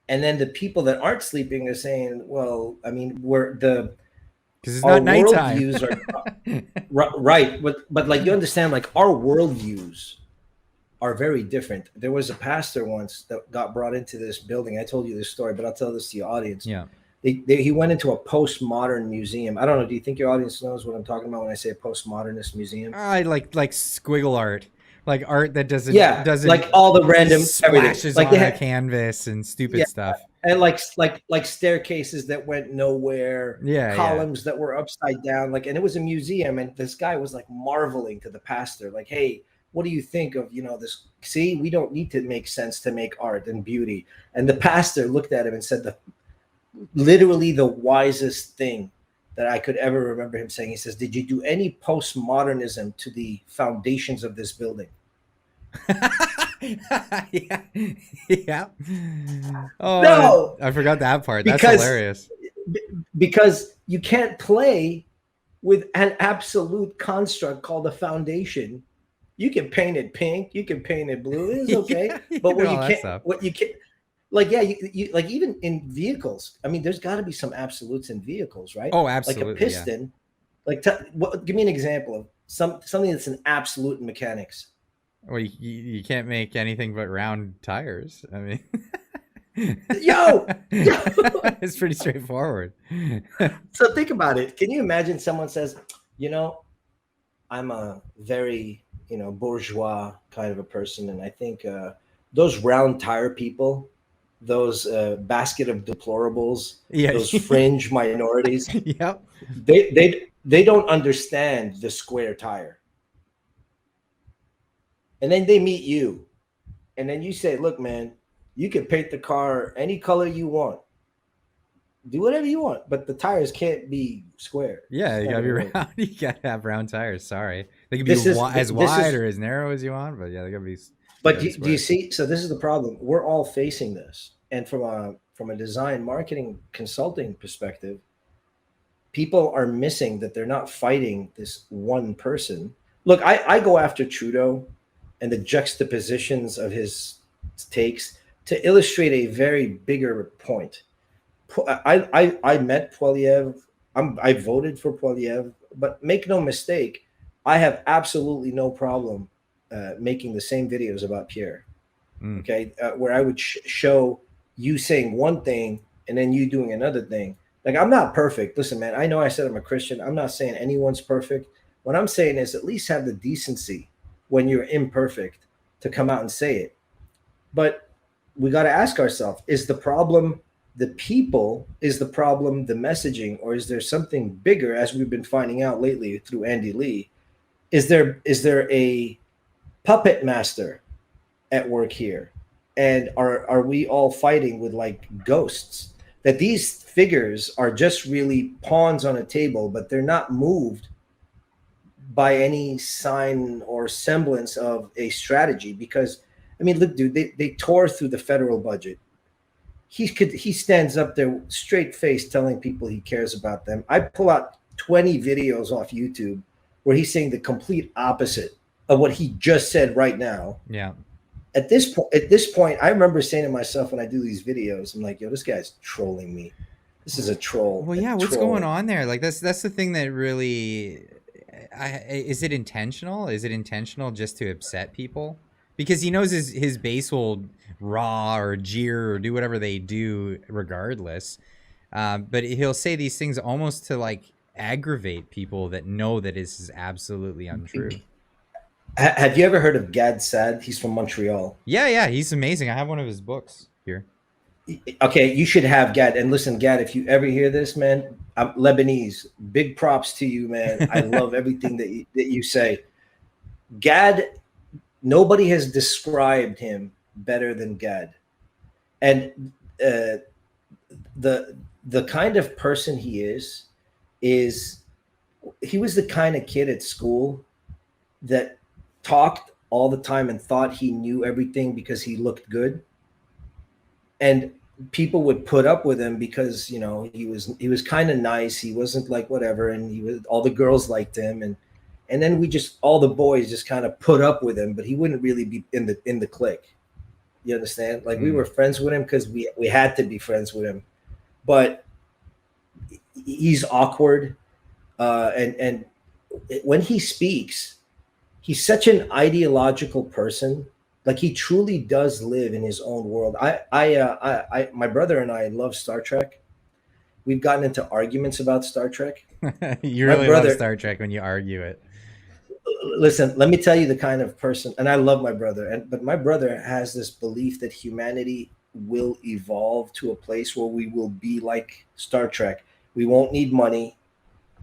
And then the people that aren't sleeping are saying, well, I mean, because it's not nighttime. Worldviews are right, but like, you understand, like, our worldviews are very different. There was a pastor once that got brought into this building. I told you this story, but I'll tell this to your audience. Yeah. He went into a postmodern museum. I don't know. Do you think your audience knows what I'm talking about when I say a postmodernist museum? I like squiggle art, like art that doesn't like all the random splashes like on a canvas and stupid stuff, and like staircases that went nowhere, columns that were upside down, and it was a museum, and this guy was like marveling to the pastor, like, hey, what do you think of this? See, we don't need to make sense to make art and beauty. And the pastor looked at him and said literally the wisest thing that I could ever remember him saying. He says, did you do any postmodernism to the foundations of this building? Yeah. Oh, no, I forgot that part. That's hilarious. Because you can't play with an absolute construct called a foundation. You can paint it pink, you can paint it blue, it's okay. But what you can't, you like, even in vehicles, I mean, there's got to be some absolutes in vehicles, right? Oh, absolutely. Like a piston. Give me an example of something that's an absolute in mechanics. Well, you can't make anything but round tires. I mean, yo, it's pretty straightforward. So think about it. Can you imagine someone says, I'm a very bourgeois kind of a person, and I think those round tire people, those basket of deplorables, those fringe minorities, yep, they don't understand the square tire. And then they meet you, and then you say, look, man, you can paint the car any color you want, do whatever you want, but the tires can't be square. Yeah, you gotta be round. You gotta have round tires. Sorry, they can be as wide or as narrow as you want, but yeah, they gotta be. But do you see? So this is the problem. We're all facing this, and from a design, marketing, consulting perspective, people are missing that they're not fighting this one person. Look, I go after Trudeau and the juxtapositions of his takes to illustrate a very bigger point. I met Poilievre. I voted for Poilievre, but make no mistake, I have absolutely no problem making the same videos about Pierre. Okay, where I would show you saying one thing and then you doing another thing. Like, I'm not perfect. Listen, man, I know I said I'm a Christian. I'm not saying anyone's perfect. What I'm saying is at least have the decency when you're imperfect to come out and say it. But we got to ask ourselves, is the problem the people? Is the problem the messaging? Or is there something bigger, as we've been finding out lately through Andy Lee? Is there a puppet master at work here? And are we all fighting with like ghosts? That these figures are just really pawns on a table, but they're not moved by any sign or semblance of a strategy. Because I mean, look, dude, they tore through the federal budget. He stands up there straight face telling people he cares about them. I pull out 20 videos off YouTube where he's saying the complete opposite of what he just said right now. Yeah. At this point, I remember saying to myself when I do these videos, I'm like, yo, this guy's trolling me. This is a troll. Well, yeah, what's going on there? Like, that's the thing that really, is it intentional? Is it intentional just to upset people? Because he knows his base will raw or jeer or do whatever they do regardless. But he'll say these things almost to like aggravate people that know that this is absolutely untrue. Have you ever heard of Gad Saad? He's from Montreal. Yeah, he's amazing. I have one of his books here. Okay, you should have Gad. And listen, Gad, if you ever hear this, man, I'm Lebanese. Big props to you, man. I love everything that you say. Gad, nobody has described him better than Gad. And the kind of person he is he was the kind of kid at school that talked all the time and thought he knew everything because he looked good. And people would put up with him because, you know, he was kind of nice. He wasn't like whatever. And all the girls liked him. And then all the boys just kind of put up with him, but he wouldn't really be in the clique. You understand? Like we were friends with him because we had to be friends with him, but he's awkward. And when he speaks, he's such an ideological person. Like he truly does live in his own world. My brother and I love Star Trek. We've gotten into arguments about Star Trek. You really love Star Trek when you argue it. Listen, let me tell you the kind of person, and I love my brother, but my brother has this belief that humanity will evolve to a place where we will be like Star Trek. We won't need money.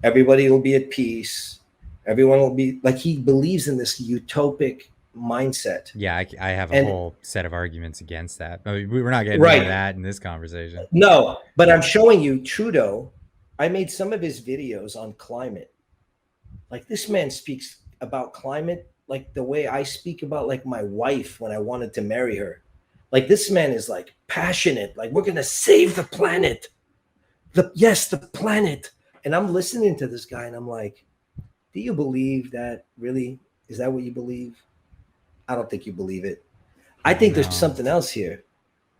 Everybody will be at peace. Everyone will be like, he believes in this utopic mindset. Yeah, I have a whole set of arguments against that. We're not getting into that in this conversation. No, but I'm showing you Trudeau. I made some of his videos on climate. Like this man speaks about climate like the way I speak about like my wife when I wanted to marry her. Like this man is like passionate. Like we're gonna save the planet. The planet. And I'm listening to this guy and I'm like, do you believe that really? Is that what you believe? I don't think you believe it. I think there's something else here.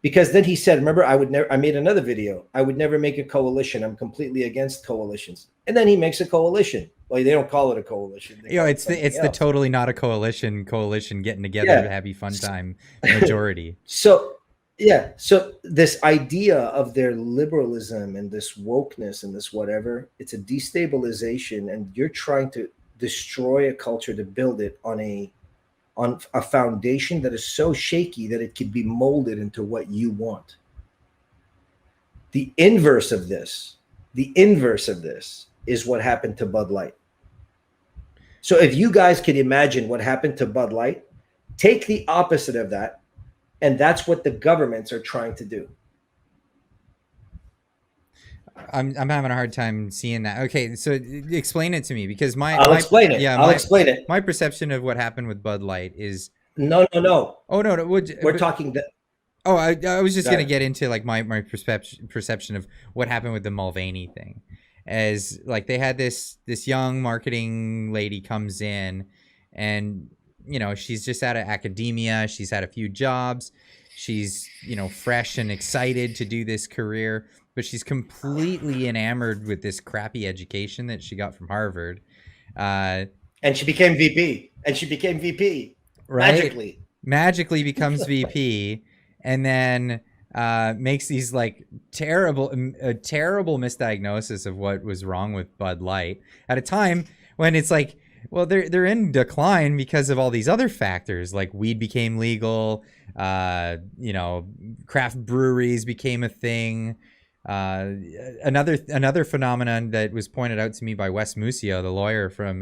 Because then he said, remember, I made another video. I would never make a coalition. I'm completely against coalitions. And then he makes a coalition. Well, they don't call it a coalition. It's the totally not a coalition getting together to have a fun time majority. So this idea of their liberalism and this wokeness and this whatever, it's a destabilization, and you're trying to destroy a culture to build it on a foundation that is so shaky that it could be molded into what you want. The inverse of this is what happened to Bud Light. So if you guys could imagine what happened to Bud Light, take the opposite of that, and that's what the governments are trying to do. I'm having a hard time seeing that. Okay, so explain it to me, because I'll explain it. Yeah, I'll explain it. My perception of what happened with Bud Light is no. Oh no, we're talking. I was just gonna get into like my perception of what happened with the Mulvaney thing, as like they had this young marketing lady comes in, and you know she's just out of academia, she's had a few jobs, She's, fresh and excited to do this career, but she's completely enamored with this crappy education that she got from Harvard. And she became VP. Right? Magically. Magically becomes VP, and then makes these like terrible misdiagnosis of what was wrong with Bud Light at a time when it's like, well, they're in decline because of all these other factors, like weed became legal, craft breweries became a thing. Another phenomenon that was pointed out to me by Wes Musio, the lawyer from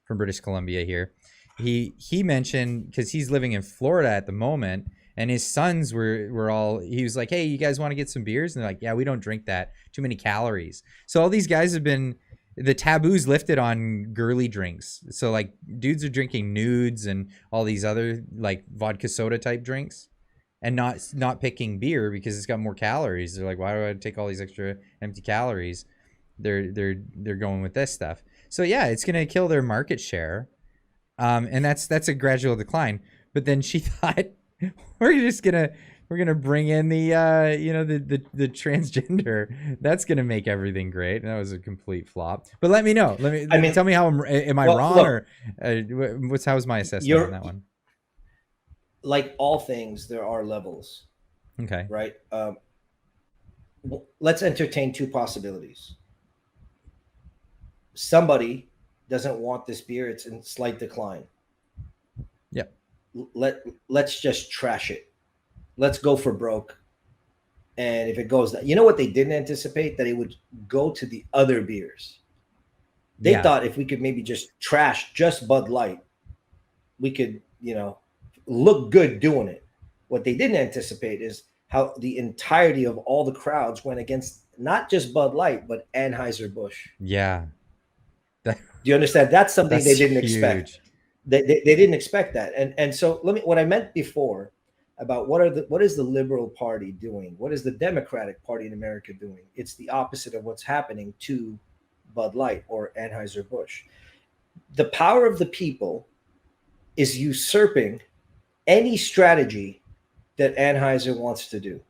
British Columbia here. He mentioned, because he's living in Florida at the moment, and his sons were all, he was like, hey, you guys want to get some beers? And they're like, yeah, we don't drink that. Too many calories. So all these guys have been, the taboos lifted on girly drinks. So like dudes are drinking nudes and all these other like vodka soda type drinks, and not picking beer because it's got more calories. They're like, why do I take all these extra empty calories? They're going with this stuff. So yeah, it's gonna kill their market share. And that's a gradual decline. But then she thought, we're gonna bring in the the transgender. That's gonna make everything great. And that was a complete flop. But let me know. Tell me how am I wrong, look, or how was my assessment on that one? Like all things, there are levels. Okay. Right. Let's entertain two possibilities. Somebody doesn't want this beer; it's in slight decline. Yep. Let's just trash it. Let's go for broke. And if it goes, you know what they didn't anticipate? That it would go to the other beers. They thought if we could maybe just trash just Bud Light, we could, look good doing it. What they didn't anticipate is how the entirety of all the crowds went against not just Bud Light, but Anheuser-Busch. Yeah. Do you understand? That's something they didn't expect. They didn't expect that. And so what I meant before about what is the Liberal Party doing? What is the Democratic Party in America doing? It's the opposite of what's happening to Bud Light or Anheuser-Busch. The power of the people is usurping any strategy that Anheuser wants to do.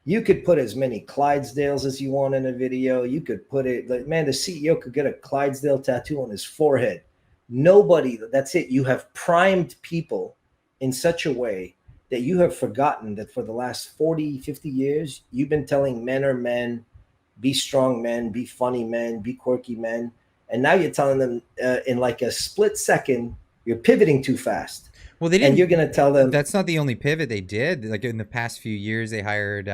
You could put as many Clydesdales as you want in a video. You could put it like, man, the CEO could get a Clydesdale tattoo on his forehead. Nobody, that's it. You have primed people in such a way that you have forgotten that for the last 40, 50 years, you've been telling men are men, be strong men, be funny men, be quirky men. And now you're telling them in like a split second, you're pivoting too fast. Well, they didn't. And you're going to tell them that's not the only pivot they did. Like in the past few years, they hired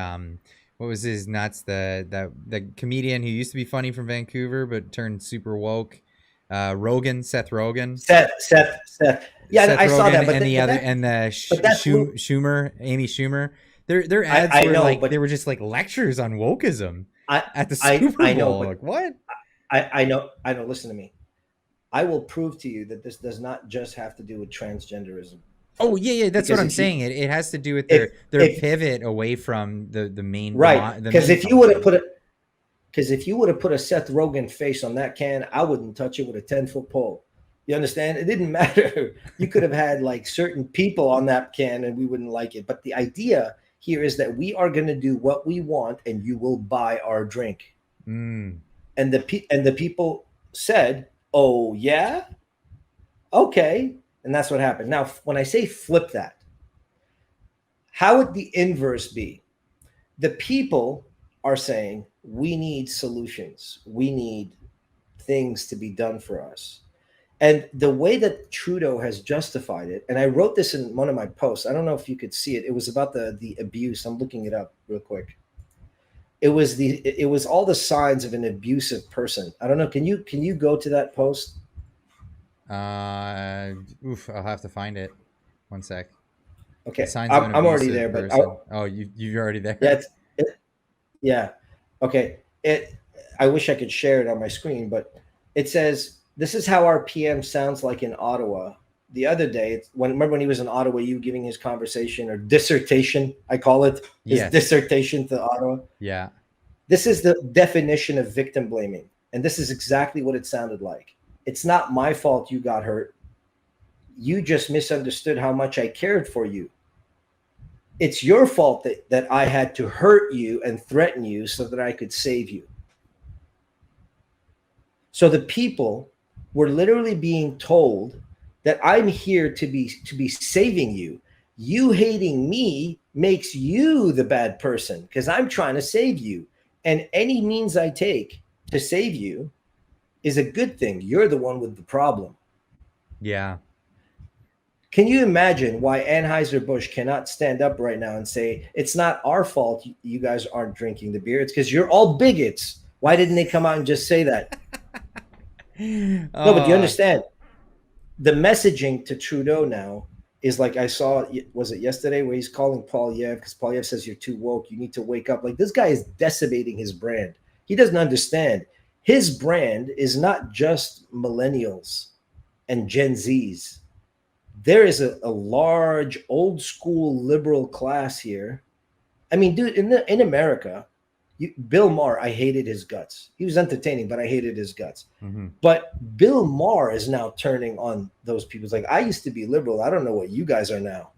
what was his nuts, the comedian who used to be funny from Vancouver but turned super woke, Seth Rogen. Seth. Yeah, Seth I Rogen, saw that. But Schumer, Amy Schumer. Their ads were like they were just like lectures on wokeism at the Super Bowl. I know, like what? I know. Listen to me. I will prove to you that this does not just have to do with transgenderism. Oh yeah, that's what I'm saying. It has to do with their pivot away from the main right. Because if you would have put a Seth Rogen face on that can, I wouldn't touch it with a 10-foot pole. You understand? It didn't matter. You could have had like certain people on that can, and we wouldn't like it. But the idea here is that we are going to do what we want, and you will buy our drink. And the people said, oh, yeah? Okay. And that's what happened. Now, when I say flip that, how would the inverse be? The people are saying, we need solutions. We need things to be done for us. And the way that Trudeau has justified it, and I wrote this in one of my posts. I don't know if you could see it. It was about the abuse. I'm looking it up real quick. It was all the signs of an abusive person. I don't know. Can you go to that post? I'll have to find it. One sec. Okay, I'm already there, but you're already there. Yeah. Okay. I wish I could share it on my screen, but it says this is how our PM sounds like in Ottawa. The other day, remember when he was in Ottawa, you giving his conversation or dissertation, I call it, his dissertation to Ottawa. Yeah. This is the definition of victim blaming. And this is exactly what it sounded like. It's not my fault you got hurt. You just misunderstood how much I cared for you. It's your fault that I had to hurt you and threaten you so that I could save you. So the people were literally being told that I'm here to be saving you. You hating me makes you the bad person because I'm trying to save you. And any means I take to save you is a good thing. You're the one with the problem. Yeah. Can you imagine why Anheuser-Busch cannot stand up right now and say, it's not our fault you guys aren't drinking the beer. It's because you're all bigots. Why didn't they come out and just say that? No, but you understand, the messaging to Trudeau now is like, I saw, was it yesterday, where he's calling Polyev because Polyev says you're too woke. You need to wake up. Like, this guy is decimating his brand. He doesn't understand. His brand is not just millennials and Gen Zs. There is a large old school liberal class here. I mean, dude, in America, Bill Maher, I hated his guts. He was entertaining, but I hated his guts. Mm-hmm. But Bill Maher is now turning on those people. It's like, I used to be liberal. I don't know what you guys are now.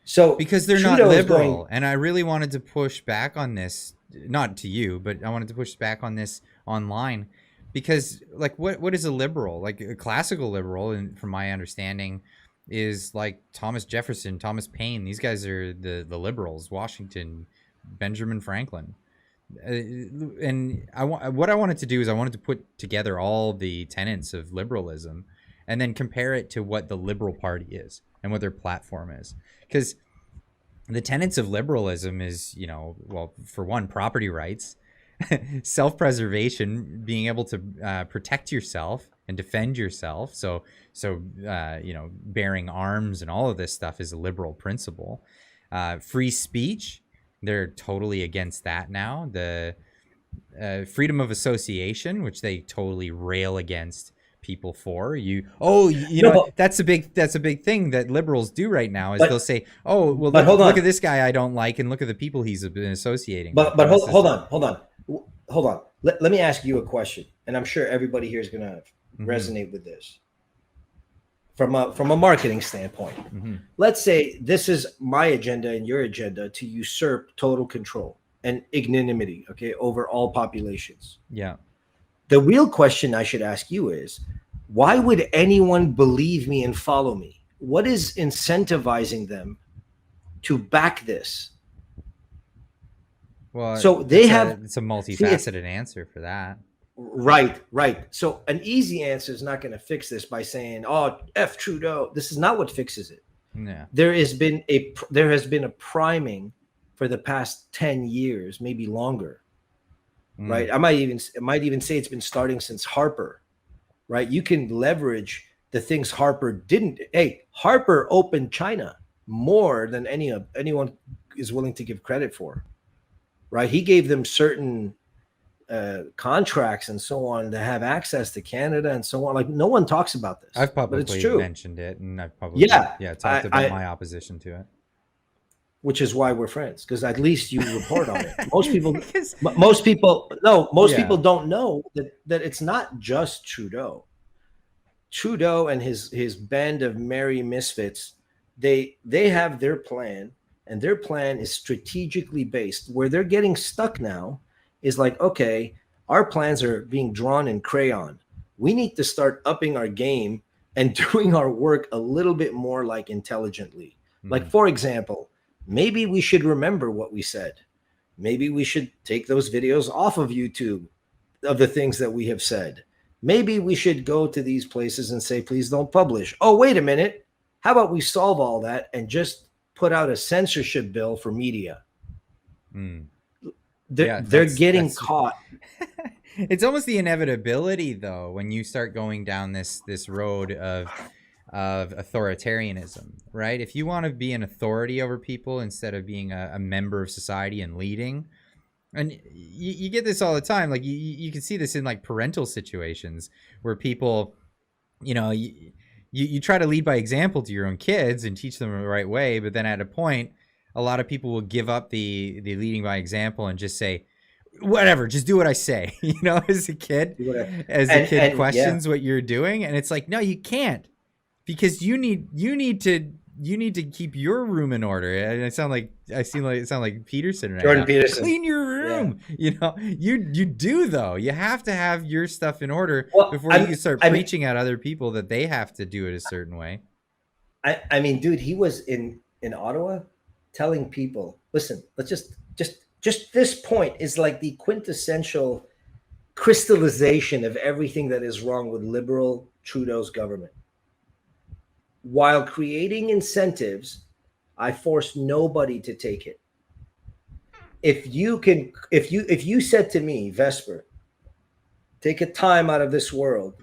So because they're Trudeau not liberal, and I really wanted to push back on this, not to you, but I wanted to push back on this online, because like, what is a liberal? Like a classical liberal, and from my understanding, is like Thomas Jefferson, Thomas Paine. These guys are the liberals. Washington, Benjamin Franklin. And what I wanted to do is I wanted to put together all the tenets of liberalism and then compare it to what the Liberal Party is and what their platform is. Because the tenets of liberalism is, well, for one, property rights, self-preservation, being able to protect yourself and defend yourself. So bearing arms and all of this stuff is a liberal principle. Free speech. They're totally against that now. The freedom of association, which they totally rail against people for. That's a big thing that liberals do right now. Is they'll say, "Oh, well, look at this guy I don't like, and look at the people he's been associating." But hold on. Let me ask you a question, and I'm sure everybody here is going to resonate with this. From a marketing standpoint, let's say this is my agenda and your agenda to usurp total control and ignominy, okay, over all populations. Yeah. The real question I should ask you is, why would anyone believe me and follow me? What is incentivizing them to back this? Well, so it's a multifaceted answer for that. Right. So an easy answer is not going to fix this by saying, "Oh, F Trudeau." This is not what fixes it. Yeah. There has been a priming for the past 10 years, maybe longer. Right? I might even say it's been starting since Harper. Right? You can leverage the things Harper didn't. Hey, Harper opened China more than anyone is willing to give credit for. Right? He gave them certain contracts and so on to have access to Canada and so on. Like, no one talks about this. I've publicly mentioned it, and I've probably talked about my opposition to it. Which is why we're friends, because at least you report on it. Most people don't know that it's not just Trudeau. Trudeau and his band of merry misfits, they have their plan, and their plan is strategically based. Where they're getting stuck now is like, okay, our plans are being drawn in crayon. We need to start upping our game and doing our work a little bit more like intelligently. Like, for example, maybe we should remember what we said. Maybe we should take those videos off of YouTube of the things that we have said. Maybe we should go to these places and say, please don't publish. Oh, wait a minute. How about we solve all that and just put out a censorship bill for media? They're getting caught. It's almost the inevitability, though, when you start going down this road of authoritarianism, right? If you want to be an authority over people instead of being a member of society and leading, and you get this all the time. Like you can see this in like parental situations where people, you try to lead by example to your own kids and teach them the right way, but then at a point, a lot of people will give up the leading by example and just say, whatever, just do what I say. As a kid questions what you're doing, and it's like, no, you can't, because you need to you need to keep your room in order. And I sound like Peterson right Jordan now. Peterson. Clean your room. Yeah. You know, you do though. You have to have your stuff in order before you can start preaching at other people that they have to do it a certain way. I mean, dude, he was in Ottawa telling people, listen, let's just this point is like the quintessential crystallization of everything that is wrong with liberal Trudeau's government. While creating incentives, I force nobody to take it. If you said to me, Vesper, take a time out of this world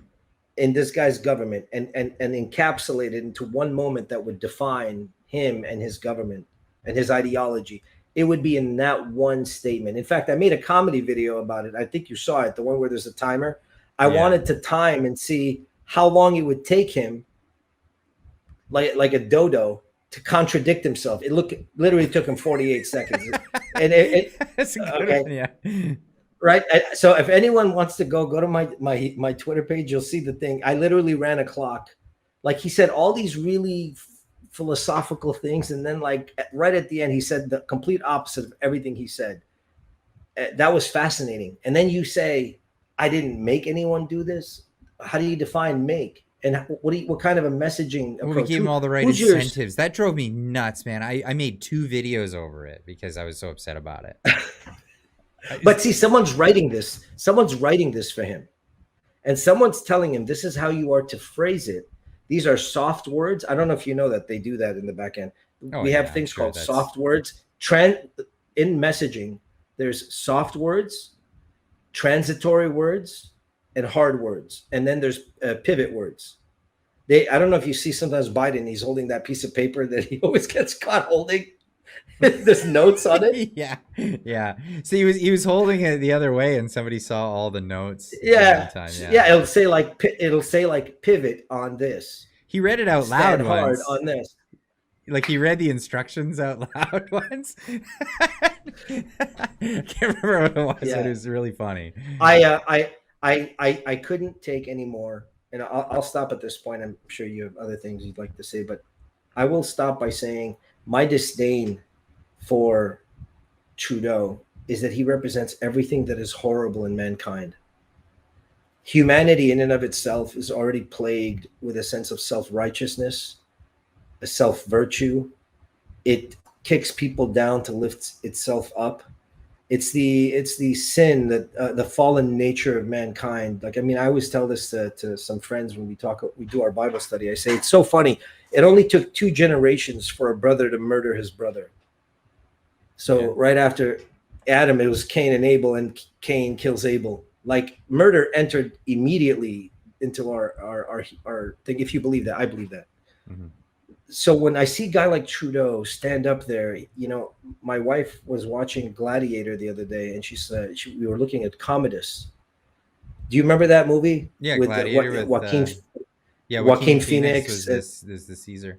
in this guy's government and encapsulate it into one moment that would define him and his government and his ideology, it would be in that one statement. In fact, I made a comedy video about it. I think you saw it, the one where there's a timer. I wanted to time and see how long it would take him, like a dodo, to contradict himself. It literally took him 48 seconds. And That's a good one, yeah. Right. So if anyone wants to go to my Twitter page, you'll see the thing. I literally ran a clock. Like, he said all these really philosophical things, and then like right at the end, he said the complete opposite of everything he said. That was fascinating. And then you say, I didn't make anyone do this. How do you define make? And what kind of a messaging approach? We gave him all the right incentives. That drove me nuts, man. I made 2 videos over it because I was so upset about it. But see, someone's writing this for him, and someone's telling him this is how you are to phrase it. These are soft words. I don't know if you know that they do that in the back end. We have things called soft words. In messaging, there's soft words, transitory words, and hard words, and then there's pivot words. I don't know if you see sometimes Biden, he's holding that piece of paper that he always gets caught holding. There's notes on it. Yeah. So he was holding it the other way, and somebody saw all the notes. Yeah. It'll say like pivot on this. He read it out loud Stand hard once. on this. Like, he read the instructions out loud once. I can't remember what it was. Yeah. But it was really funny. I couldn't take any more, and I'll stop at this point. I'm sure you have other things you'd like to say, but I will stop by saying my disdain for Trudeau is that he represents everything that is horrible in mankind. Humanity in and of itself is already plagued with a sense of self-righteousness, a self-virtue. It kicks people down to lift itself up. It's the sin that the fallen nature of mankind. Like, I mean, I always tell this to some friends when we do our Bible study. I say, it's so funny. It only took 2 generations for a brother to murder his brother. So right after Adam, it was Cain and Abel, and Cain kills Abel. Like, murder entered immediately into our thing. If you believe that, I believe that. Mm-hmm. So when I see a guy like Trudeau stand up there, you know, my wife was watching Gladiator the other day, and she said we were looking at Commodus. Do you remember that movie? Yeah, with Gladiator, Joaquin Phoenix is the Caesar.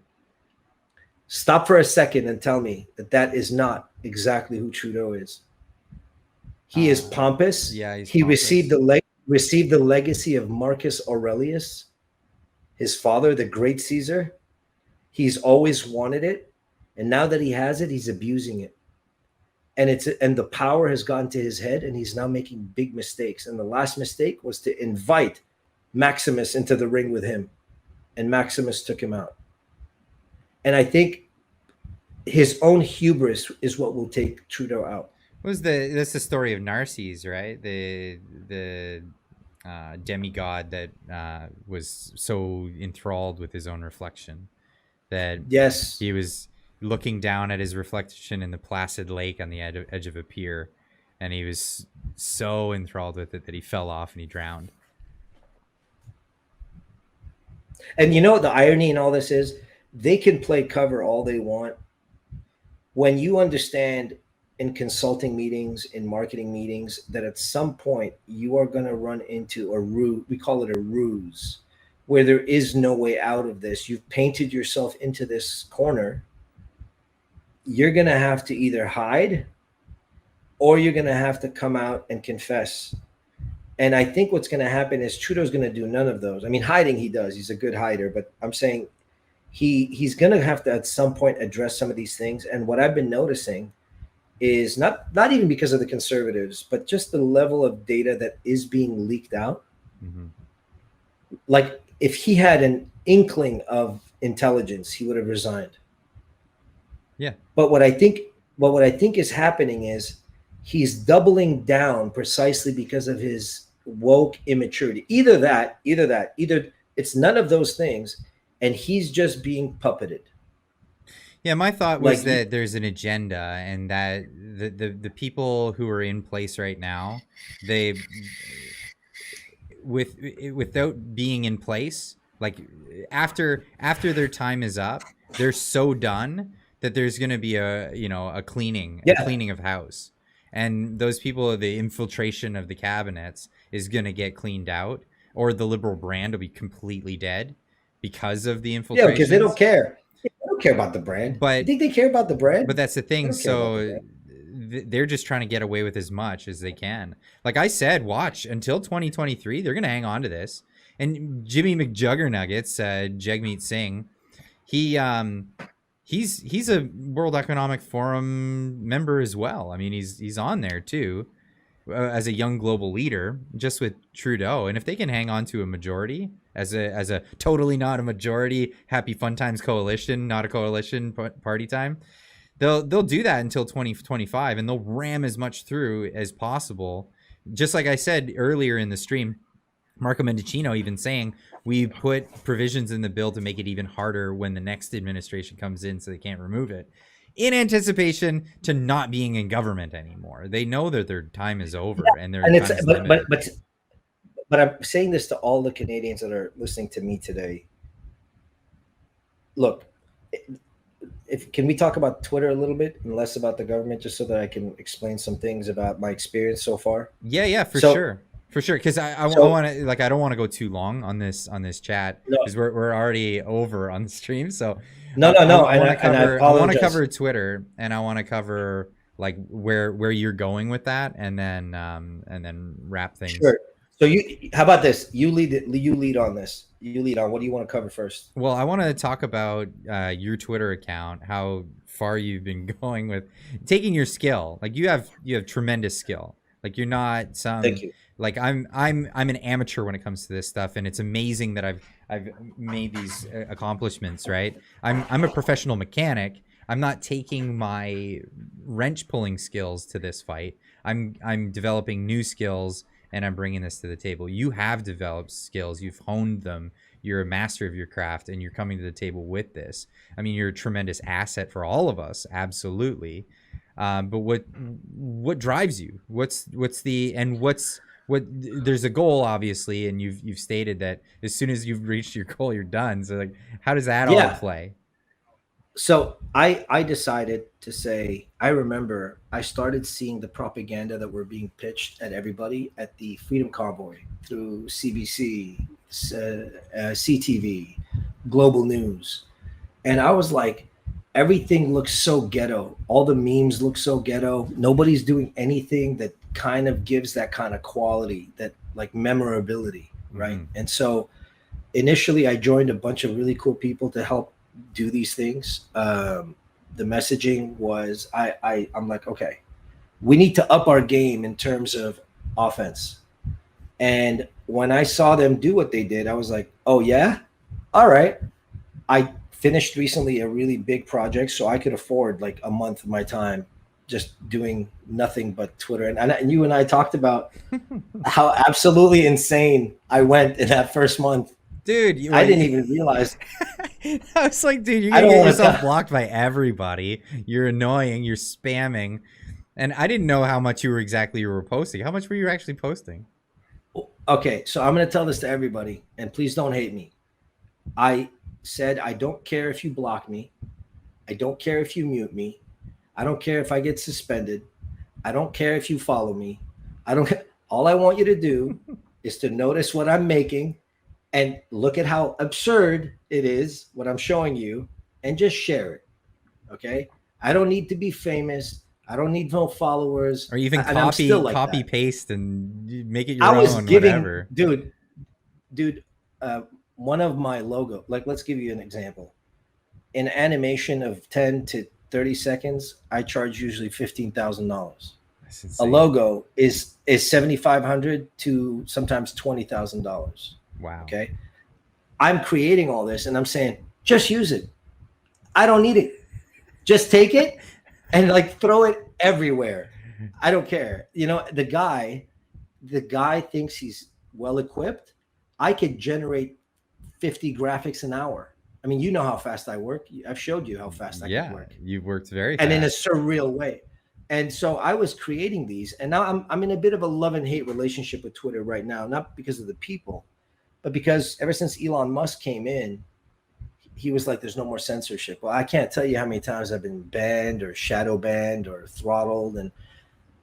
Stop for a second and tell me that is not exactly who Trudeau is. He is pompous. Yeah, he pompous. received the legacy of Marcus Aurelius, his father, the great Caesar. He's always wanted it, and now that he has it, he's abusing it. And the power has gotten to his head, and he's now making big mistakes. And the last mistake was to invite Maximus into the ring with him, and Maximus took him out. And I think his own hubris is what will take Trudeau out. That's the story of Narses, right? The demigod that was so enthralled with his own reflection that he was looking down at his reflection in the placid lake on the edge of a pier, and he was so enthralled with it that he fell off and he drowned. And you know what the irony in all this is? They can play cover all they want. When you understand in consulting meetings, in marketing meetings, that at some point you are going to run into a ruse, we call it a ruse, where there is no way out of this. You've painted yourself into this corner. You're going to have to either hide, or you're going to have to come out and confess. And I think what's going to happen is Trudeau's going to do none of those. I mean, hiding he does. He's a good hider. But I'm saying he's going to have to at some point address some of these things. And what I've been noticing is not even because of the conservatives, but just the level of data that is being leaked out. Mm-hmm. Like if he had an inkling of intelligence, he would have resigned. Yeah. But what I think is happening is he's doubling down precisely because of his woke immaturity. Either it's none of those things, and he's just being puppeted. Yeah, my thought was that there's an agenda, and that the people who are in place right now, they without being in place, like after their time is up, they're so done that there's going to be a cleaning of house, and those people, the infiltration of the cabinets is going to get cleaned out, or the liberal brand will be completely dead because of the infiltration. Yeah, because they don't care. They don't care about the brand. But you think they care about the brand? But that's the thing. So they're just trying to get away with as much as they can. Like I said, watch until 2023. They're going to hang on to this. And Jimmy McJuggernuggets, Jagmeet Singh, he's a World Economic Forum member as well. I mean, he's on there too, as a young global leader, just with Trudeau. And if they can hang on to a majority as a totally not a majority, happy fun times coalition, not a coalition party time, they'll do that until 2025, and they'll ram as much through as possible. Just like I said earlier in the stream, Marco Mendicino even saying we put provisions in the bill to make it even harder when the next administration comes in, so they can't remove it, in anticipation to not being in government anymore. They know that their time is over, and their time is limited. But I'm saying this to all the Canadians that are listening to me today. Look, can we talk about Twitter a little bit and less about the government, just so that I can explain some things about my experience so far? Yeah, for sure. Because I want to, like, I don't want to go too long on this chat, because we're already over on the stream. So no. I want to cover Twitter, and I want to cover like where you're going with that, and then wrap things. Sure. So how about this? You lead on this. You lead on. What do you want to cover first? Well, I want to talk about your Twitter account, how far you've been going with taking your skill. Like you have tremendous skill. Like you're not some. Thank you. Like I'm an amateur when it comes to this stuff, and it's amazing that I've made these accomplishments. Right? I'm a professional mechanic. I'm not taking my wrench pulling skills to this fight. I'm developing new skills, and I'm bringing this to the table. You have developed skills. You've honed them. You're a master of your craft, and you're coming to the table with this. I mean, you're a tremendous asset for all of us. Absolutely. But what drives you? There's a goal, obviously, and you've stated that as soon as you've reached your goal, you're done. So like, how does that all play? So I decided to say, I remember I started seeing the propaganda that were being pitched at everybody at the Freedom Convoy through CBC, CTV, Global News. And I was like, everything looks so ghetto. All the memes look so ghetto. Nobody's doing anything that kind of gives that kind of quality, that like memorability, right? Mm-hmm. And so initially I joined a bunch of really cool people to help do these things. The messaging was I'm like, okay, we need to up our game in terms of offense. And when I saw them do what they did, I was like, oh yeah, all right. I finished recently a really big project, so I could afford like a month of my time just doing nothing but Twitter. And you and I talked about how absolutely insane I went in that first month. Dude, I didn't even realize. I was like, dude, you're gonna get yourself blocked by everybody. You're annoying. You're spamming, and I didn't know how much you were posting. How much were you actually posting? Okay, so I'm gonna tell this to everybody, and please don't hate me. I said I don't care if you block me. I don't care if you mute me. I don't care if I get suspended. I don't care if you follow me. I don't. All I want you to do is to notice what I'm making. And look at how absurd it is, what I'm showing you, and just share it, okay? I don't need to be famous. I don't need no followers. Or even copy paste and make it your own, whatever. Dude, one of my logo, like let's give you an example. an animation of 10 to 30 seconds, I charge usually $15,000. That's A insane. logo is $7,500 to sometimes $20,000. Wow. Okay. I'm creating all this and I'm saying, just use it. I don't need it. Just take it and like throw it everywhere. I don't care. You know, the guy thinks he's well equipped. I could generate 50 graphics an hour. I mean, you know how fast I work. I've showed you how fast I can work. You've worked very and fast. in a surreal way. And so I was creating these, and now I'm in a bit of a love and hate relationship with Twitter right now, not because of the people, but because ever since Elon Musk came in, he was like, there's no more censorship. Well, I can't tell you how many times I've been banned or shadow banned or throttled. And,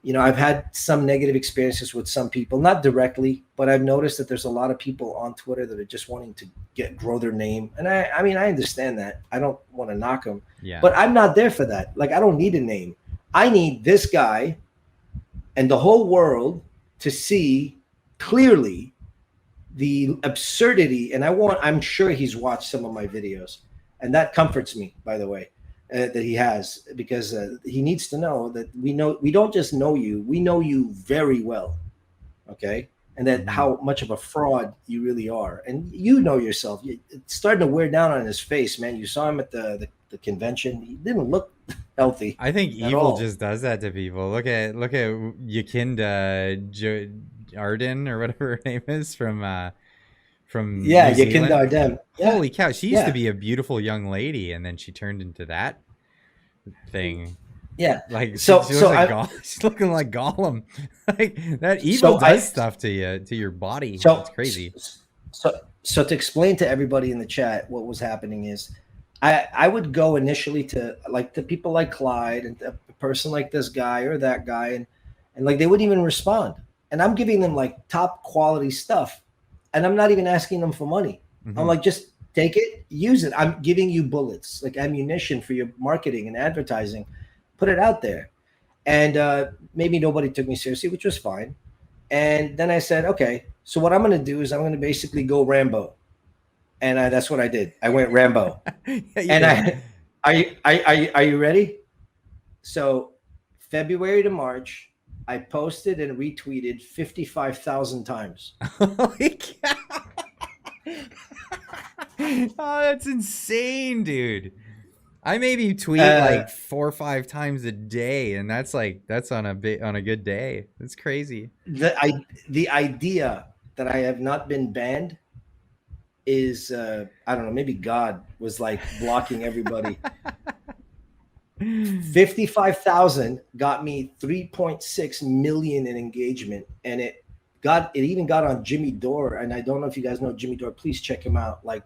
you know, I've had some negative experiences with some people, not directly, but I've noticed that there's a lot of people on Twitter that are just wanting to grow their name. And I mean, I understand that. I don't want to knock them, but I'm not there for that. Like, I don't need a name. I need this guy and the whole world to see clearly the absurdity. And I'm sure he's watched some of my videos, and that comforts me, by the way, that he has, because he needs to know that we don't just know you, we know you very well. Okay. And that how much of a fraud you really are. And you know yourself, it's starting to wear down on his face, man. You saw him at the convention. He didn't look healthy. I think evil just does that to people. Look at Yakinda Arden or whatever her name is from Yakinda Arden. Yeah. Holy cow, she used to be a beautiful young lady, and then she turned into that thing. Yeah, like she's looking like Gollum. Like that evil does stuff to you, to your body. It's crazy. So to explain to everybody in the chat what was happening is, I would go initially to like the people like Clyde and a person like this guy or that guy, and like they wouldn't even respond. And I'm giving them like top quality stuff, and I'm not even asking them for money. I'm like, just take it, use it. I'm giving you bullets, like ammunition for your marketing and advertising. Put it out there. And maybe nobody took me seriously, which was fine. And then I said, okay, so what I'm going to do is I'm going to basically go Rambo. And that's what I did. I went Rambo. Are you ready? So February to March, I posted and retweeted 55,000 times. Holy cow. Oh, that's insane, dude. I maybe tweet like 4 or 5 times a day, and that's on a good day. It's crazy. The idea that I have not been banned is I don't know, maybe God was like blocking everybody. 55,000 got me 3.6 million in engagement, and it even got on Jimmy Dore. And I don't know if you guys know Jimmy Dore. Please check him out. Like,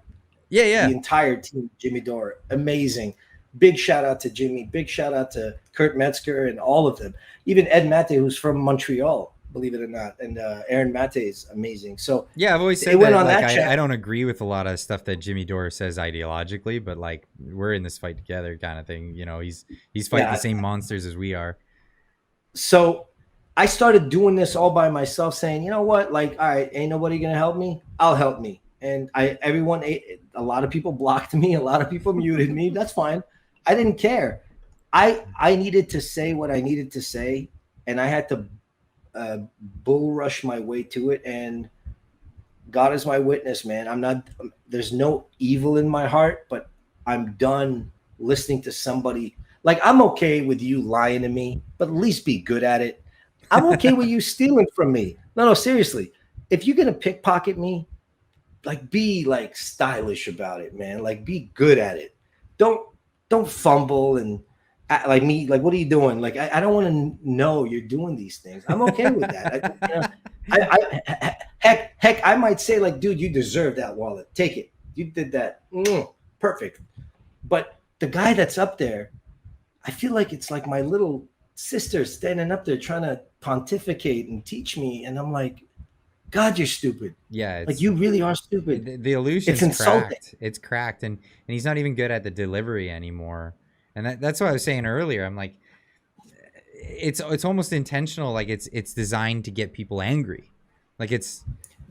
the entire team, Jimmy Dore, amazing. Big shout out to Jimmy. Big shout out to Kurt Metzger and all of them. Even Ed Mate, who's from Montreal, believe it or not, and Aaron Mate is amazing. So yeah, I've always said that. Like, I don't agree with a lot of stuff that Jimmy Dore says ideologically, but like we're in this fight together, kind of thing. You know, he's fighting the same monsters as we are. So I started doing this all by myself, saying, you know what, like, all right, ain't nobody gonna help me. I'll help me. And a lot of people blocked me. A lot of people muted me. That's fine. I didn't care. I needed to say what I needed to say, and I had to bull rush my way to it. And God is my witness, man. There's no evil in my heart, but I'm done listening to somebody. Like, I'm okay with you lying to me, but at least be good at it. I'm okay with you stealing from me. No, seriously. If you're going to pickpocket me, like, be like stylish about it, man. Like, be good at it. Don't fumble and act like me. Like, what are you doing? Like, I don't want to know you're doing these things. I'm okay with that. Heck, I might say, like, dude, you deserve that wallet. Take it. You did that. Perfect. But the guy that's up there, I feel like it's like my little sister standing up there trying to pontificate and teach me. And I'm like, God, you're stupid. Yeah, like, you really are stupid. The illusion's insulting. Cracked. It's cracked, and he's not even good at the delivery anymore. And that's what I was saying earlier. I'm like, it's almost intentional. Like, it's designed to get people angry. Like,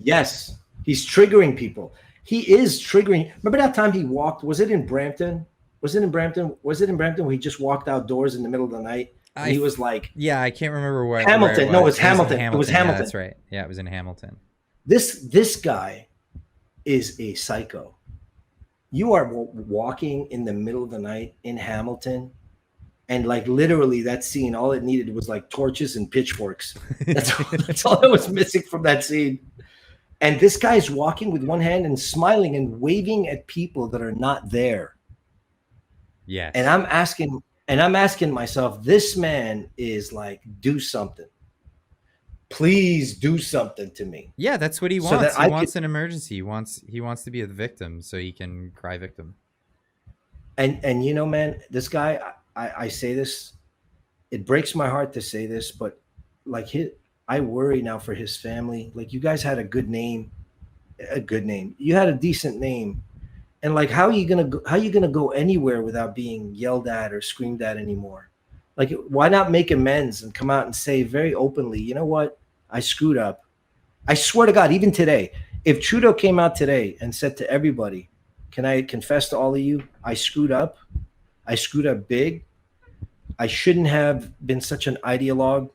yes, he's triggering people. He is triggering. Remember that time he walked? Was it in Brampton Was it in Brampton? Was it in Brampton where he just walked outdoors in the middle of the night? And he was like, yeah, I can't remember where Hamilton. it was. No, it's Hamilton. It was Hamilton. Yeah, that's right. Yeah, it was in Hamilton. This guy is a psycho. You are walking in the middle of the night in Hamilton, and like literally that scene, all it needed was like torches and pitchforks. That's all that was missing from that scene. And this guy's walking with one hand and smiling and waving at people that are not there. Yes. And I'm asking myself, this man is like, do something. Please do something to me. Yeah, that's what he wants. He wants an emergency. He wants to be a victim so he can cry victim. And you know, man, this guy, I say this, it breaks my heart to say this, but like I worry now for his family. Like, you guys had a good name. You had a decent name. And like, how are you gonna go anywhere without being yelled at or screamed at anymore? Like, why not make amends and come out and say very openly, you know what? I screwed up. I swear to God, even today, if Trudeau came out today and said to everybody, can I confess to all of you, I screwed up. I screwed up big. I shouldn't have been such an ideologue.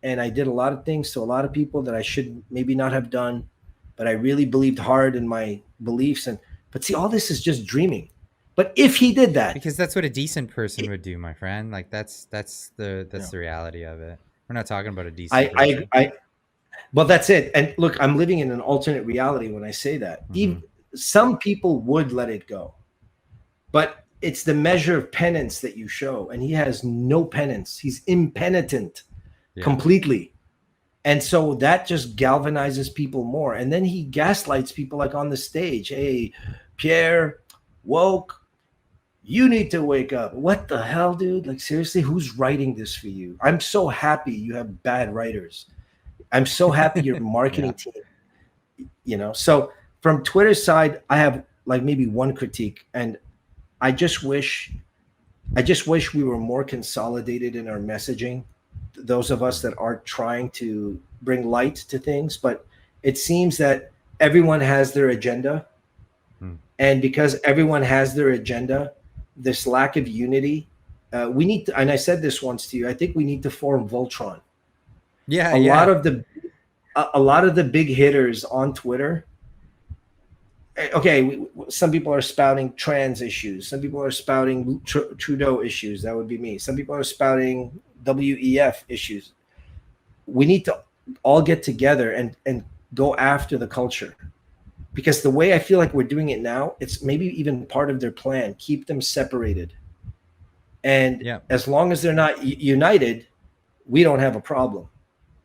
And I did a lot of things to a lot of people that I should maybe not have done. But I really believed hard in my beliefs. But see, all this is just dreaming. But if he did that, because that's what a decent person would do, my friend. Like that's the reality of it. We're not talking about a decent person. Well, that's it. And look, I'm living in an alternate reality when I say that. Even some people would let it go, but it's the measure of penance that you show, and he has no penance. He's impenitent completely. And so that just galvanizes people more. And then he gaslights people like on the stage. Hey, Pierre, woke. You need to wake up. What the hell, dude? Like, seriously, who's writing this for you? I'm so happy you have bad writers. I'm so happy your marketing team, you know? So from Twitter's side, I have like maybe one critique. And I just wish we were more consolidated in our messaging. Those of us that are trying to bring light to things, but it seems that everyone has their agenda. And because everyone has their agenda, this lack of unity, we need to, and I said this once to you, I think we need to form Voltron. Yeah. A lot of the big hitters on Twitter. Okay, some people are spouting trans issues. Some people are spouting Trudeau issues. That would be me. Some people are spouting WEF issues. We need to all get together and go after the culture. Because the way I feel like we're doing it now, it's maybe even part of their plan. Keep them separated. And as long as they're not united, we don't have a problem.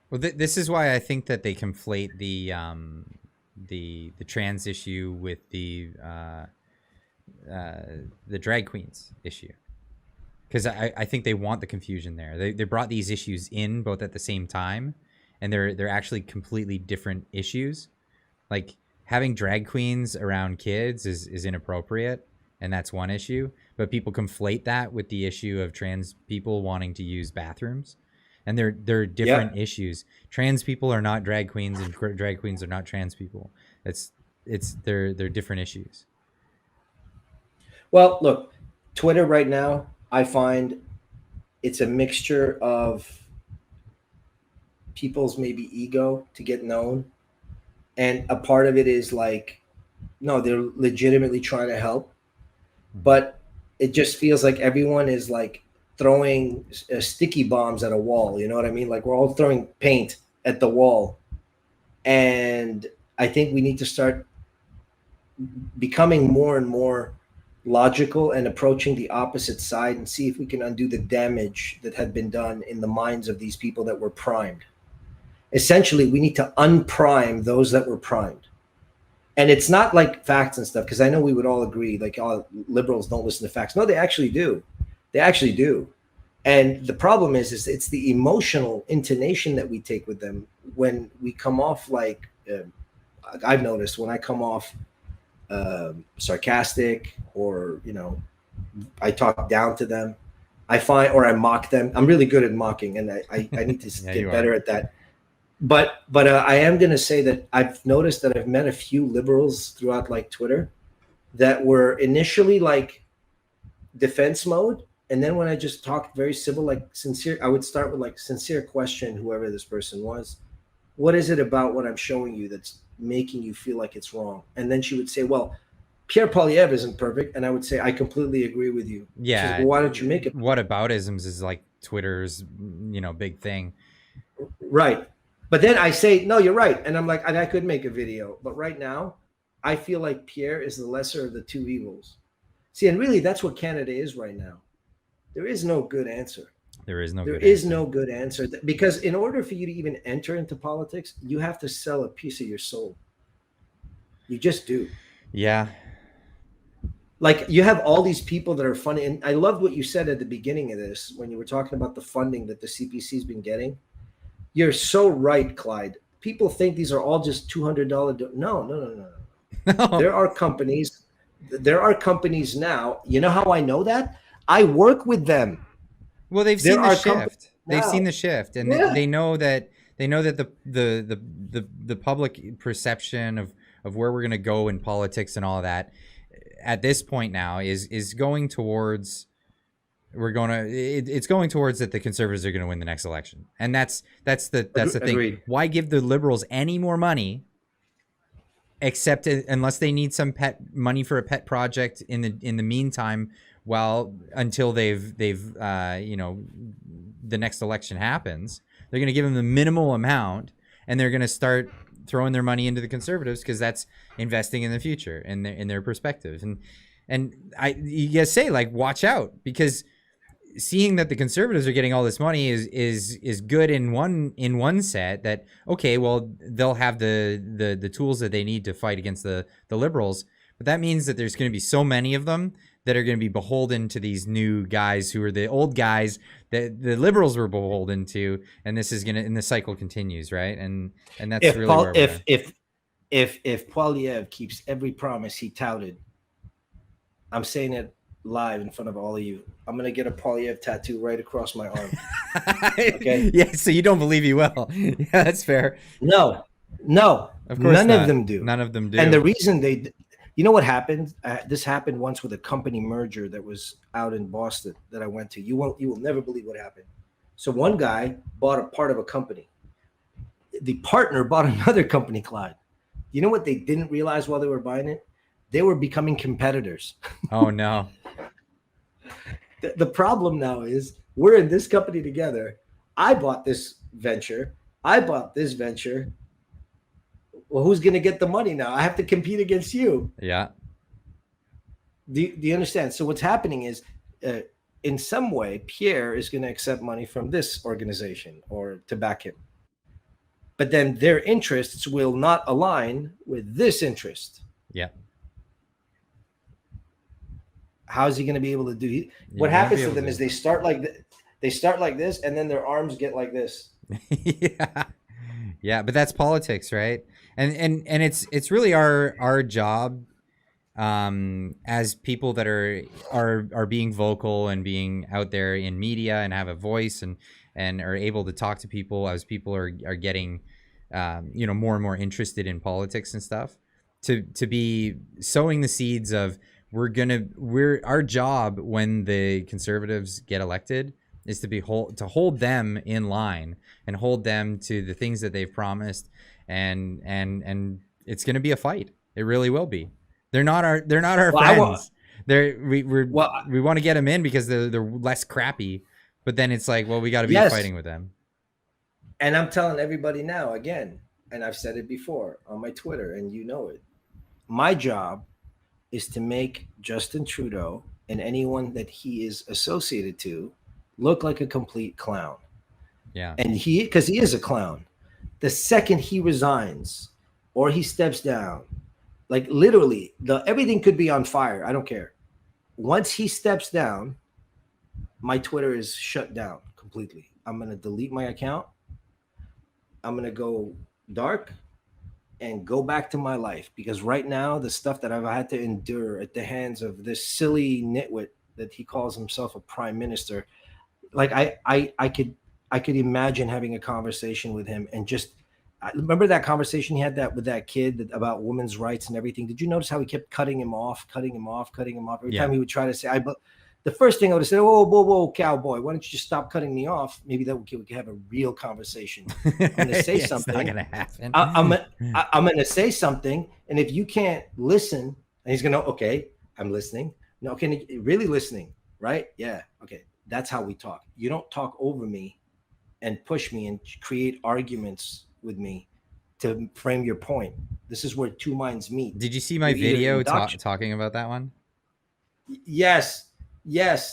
Well, this is why I think that they conflate the trans issue with the drag queens issue. Because I think they want the confusion there. They brought these issues in both at the same time, and they're actually completely different issues. Like, having drag queens around kids is inappropriate, and that's one issue. But people conflate that with the issue of trans people wanting to use bathrooms, and they're different issues. Trans people are not drag queens, and drag queens are not trans people. They're different issues. Well, look, Twitter right now, I find it's a mixture of people's maybe ego to get known. And a part of it is like, no, they're legitimately trying to help. But it just feels like everyone is like throwing sticky bombs at a wall. You know what I mean? Like, we're all throwing paint at the wall. And I think we need to start becoming more and more logical and approaching the opposite side and see if we can undo the damage that had been done in the minds of these people that were primed. Essentially, we need to unprime those that were primed. And it's not like facts and stuff, because I know we would all agree, like, oh, liberals don't listen to facts. No, they actually do. They actually do. And the problem is it's the emotional intonation that we take with them when we come off like, I've noticed when I come off sarcastic, or, you know, I talk down to them, I find, or I mock them. I'm really good at mocking, and I need to get better at that. But I am going to say that I've noticed that I've met a few liberals throughout like Twitter that were initially like defense mode. And then when I just talked very civil, like sincere, I would start with like sincere question, whoever this person was. What is it about what I'm showing you that's making you feel like it's wrong? And then she would say, well, Pierre Poilievre isn't perfect. And I would say, I completely agree with you. Yeah. She says, well, why don't you make it? Whataboutisms is like Twitter's, big thing. Right. But then I say, no, you're right. And I'm like, I could make a video. But right now, I feel like Pierre is the lesser of the two evils. See, and really, that's what Canada is right now. There is no good answer. There is no good answer. Because in order for you to even enter into politics, you have to sell a piece of your soul. You just do. Yeah. Like you have all these people that are funny. And I loved what you said at the beginning of this when you were talking about the funding that the CPC's been getting. You're so right, Clyde. People think these are all just $200. No. There are companies now. You know how I know that? I work with them. Well, they've seen the shift. They've seen the shift, and they know that the public perception of where we're going to go in politics and all of that at this point now is going towards it's going towards that the Conservatives are going to win the next election, and that's the thing. Agreed. Why give the Liberals any more money? Except unless they need some money for a pet project in the meantime, until the next election happens, they're going to give them the minimal amount, and they're going to start throwing their money into the Conservatives because that's investing in the future and in their perspective. And you gotta say, like, watch out, because seeing that the Conservatives are getting all this money is good in one set, that okay, well, they'll have the tools that they need to fight against the Liberals, but that means that there's going to be so many of them that are going to be beholden to these new guys who are the old guys that the Liberals were beholden to, and this is and the cycle continues, right? And that's if Poilievre keeps every promise he touted, I'm saying it live in front of all of you, I'm gonna get a Poilievre tattoo right across my arm. Okay. Yeah. So you don't believe he will? Yeah, that's fair. No. Of course, none of them do. None of them do. And the reason you know what happened? This happened once with a company merger that was out in Boston that I went to. You will never believe what happened. So one guy bought a part of a company. The partner bought another company, Clyde. You know what they didn't realize while they were buying it? They were becoming competitors. Oh no. The problem now is we're in this company together. I bought this venture. I bought this venture. Well, who's going to get the money now? I have to compete against you. Yeah. Do you understand? So what's happening is, in some way, Pierre is going to accept money from this organization or to back him. But then their interests will not align with this interest. Yeah. How is he going to be able to do? What happens to them is they start like this, and then their arms get like this. Yeah, but that's politics, right? And it's really our job, as people that are being vocal and being out there in media and have a voice and are able to talk to people as people are getting more and more interested in politics and stuff, to be sowing the seeds of our job when the Conservatives get elected is to hold them in line and hold them to the things that they've promised, and it's going to be a fight. It really will be. They're not our friends. We want to get them in because they're less crappy, but then it's like, well, we got to be fighting with them. And I'm telling everybody now again, and I've said it before on my Twitter, and you know it. My job is to make Justin Trudeau and anyone that he is associated to look like a complete clown. Yeah. And because he is a clown. The second he resigns or he steps down, like literally, everything could be on fire. I don't care. Once he steps down, my Twitter is shut down completely. I'm going to delete my account. I'm going to go dark and go back to my life, because right now the stuff that I've had to endure at the hands of this silly nitwit that he calls himself a prime minister, like I could imagine having a conversation with him and just remember that conversation he had with that kid about women's rights and everything. Did you notice how he kept cutting him off every time he would try to say the first thing I would have said, "Oh, whoa, whoa, cowboy, why don't you just stop cutting me off? Maybe that we could have a real conversation. I'm going to say Yeah, something. it's not gonna happen. I'm going to say something, and if you can't listen," and he's going to, "Okay, I'm listening. No, can you really listening, right? Yeah, okay. That's how we talk. You don't talk over me and push me and create arguments with me to frame your point. This is where two minds meet. Did you see my You're either video indoctr- talking about that one? Yes,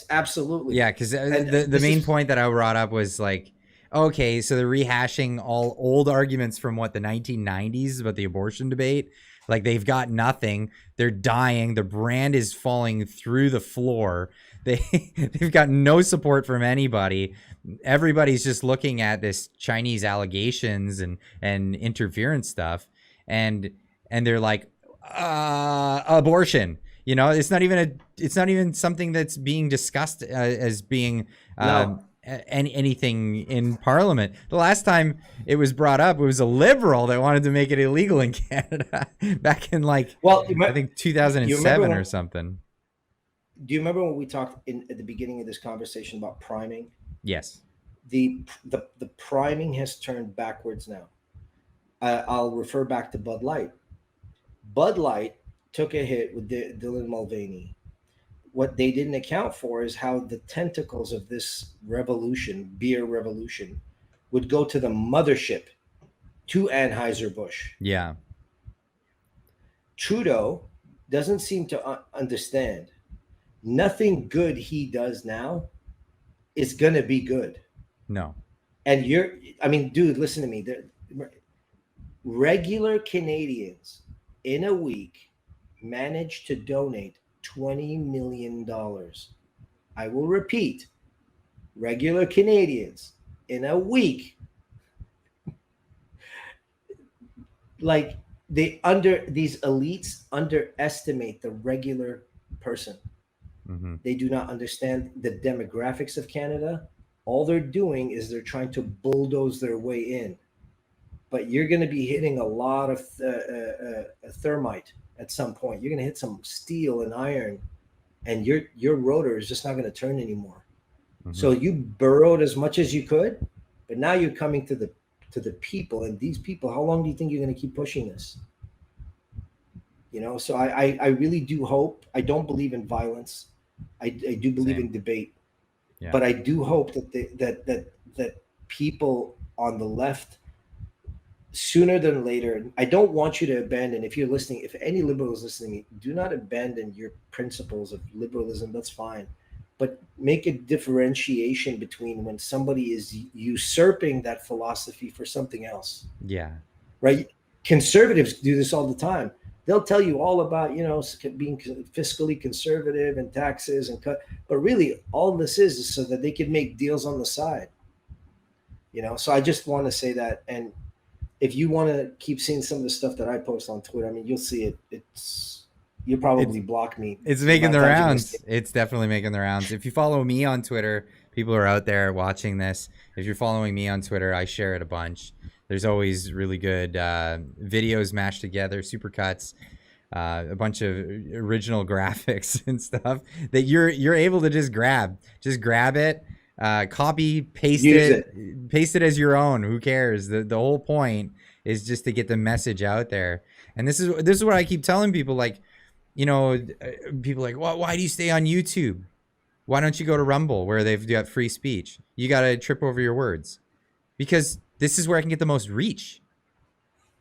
absolutely. Yeah, because And the main point that I brought up was like, okay, so they're rehashing all old arguments from what, the 1990s about the abortion debate. Like, they've got nothing. They're dying. The brand is falling through the floor. They've got no support from anybody. Everybody's just looking at this Chinese allegations and interference stuff, and they're like, abortion. You know, it's not even something that's being discussed as being no. anything in Parliament. The last time it was brought up, it was a Liberal that wanted to make it illegal in Canada back in I think 2007 or something. Do you remember when we talked at the beginning of this conversation about priming? Yes. The priming has turned backwards now. I'll refer back to Bud Light. Bud Light took a hit with Dylan Mulvaney. What they didn't account for is how the tentacles of this revolution, beer revolution, would go to the mothership, to Anheuser-Busch. Yeah. Trudeau doesn't seem to understand. Nothing good he does now is going to be good. No. And dude, listen to me. Regular Canadians in a week managed to donate $20 million. I will repeat, regular Canadians in a week, like these elites underestimate the regular person. Mm-hmm. They do not understand the demographics of Canada. All they're doing is they're trying to bulldoze their way in. But you're going to be hitting a lot of thermite at some point. You're going to hit some steel and iron, and your rotor is just not going to turn anymore. Mm-hmm. So you burrowed as much as you could, but now you're coming to the people, and these people, how long do you think you're going to keep pushing this? You know, so I really do hope. I don't believe in violence. I do believe in debate, but I do hope that people on the left, sooner than later, I don't want you to abandon, if you're listening, if any liberal is listening to me, do not abandon your principles of liberalism. That's fine. But make a differentiation between when somebody is usurping that philosophy for something else. Yeah. Right? Conservatives do this all the time. They'll tell you all about, being fiscally conservative and taxes and cut. But really, all this is so that they can make deals on the side. So I just want to say that. And if you want to keep seeing some of the stuff that I post on Twitter, I mean, you'll see it. You'll probably block me. It's making the rounds. It's definitely making the rounds. If you follow me on Twitter, people are out there watching this. If you're following me on Twitter, I share it a bunch. There's always really good videos mashed together, supercuts, a bunch of original graphics and stuff that you're able to just grab. Just grab it, copy, paste paste it as your own. Who cares? The whole point is just to get the message out there. And this is what I keep telling people. Like, people are like, well, why do you stay on YouTube? Why don't you go to Rumble where they've got free speech? You got to trip over your words, because this is where I can get the most reach.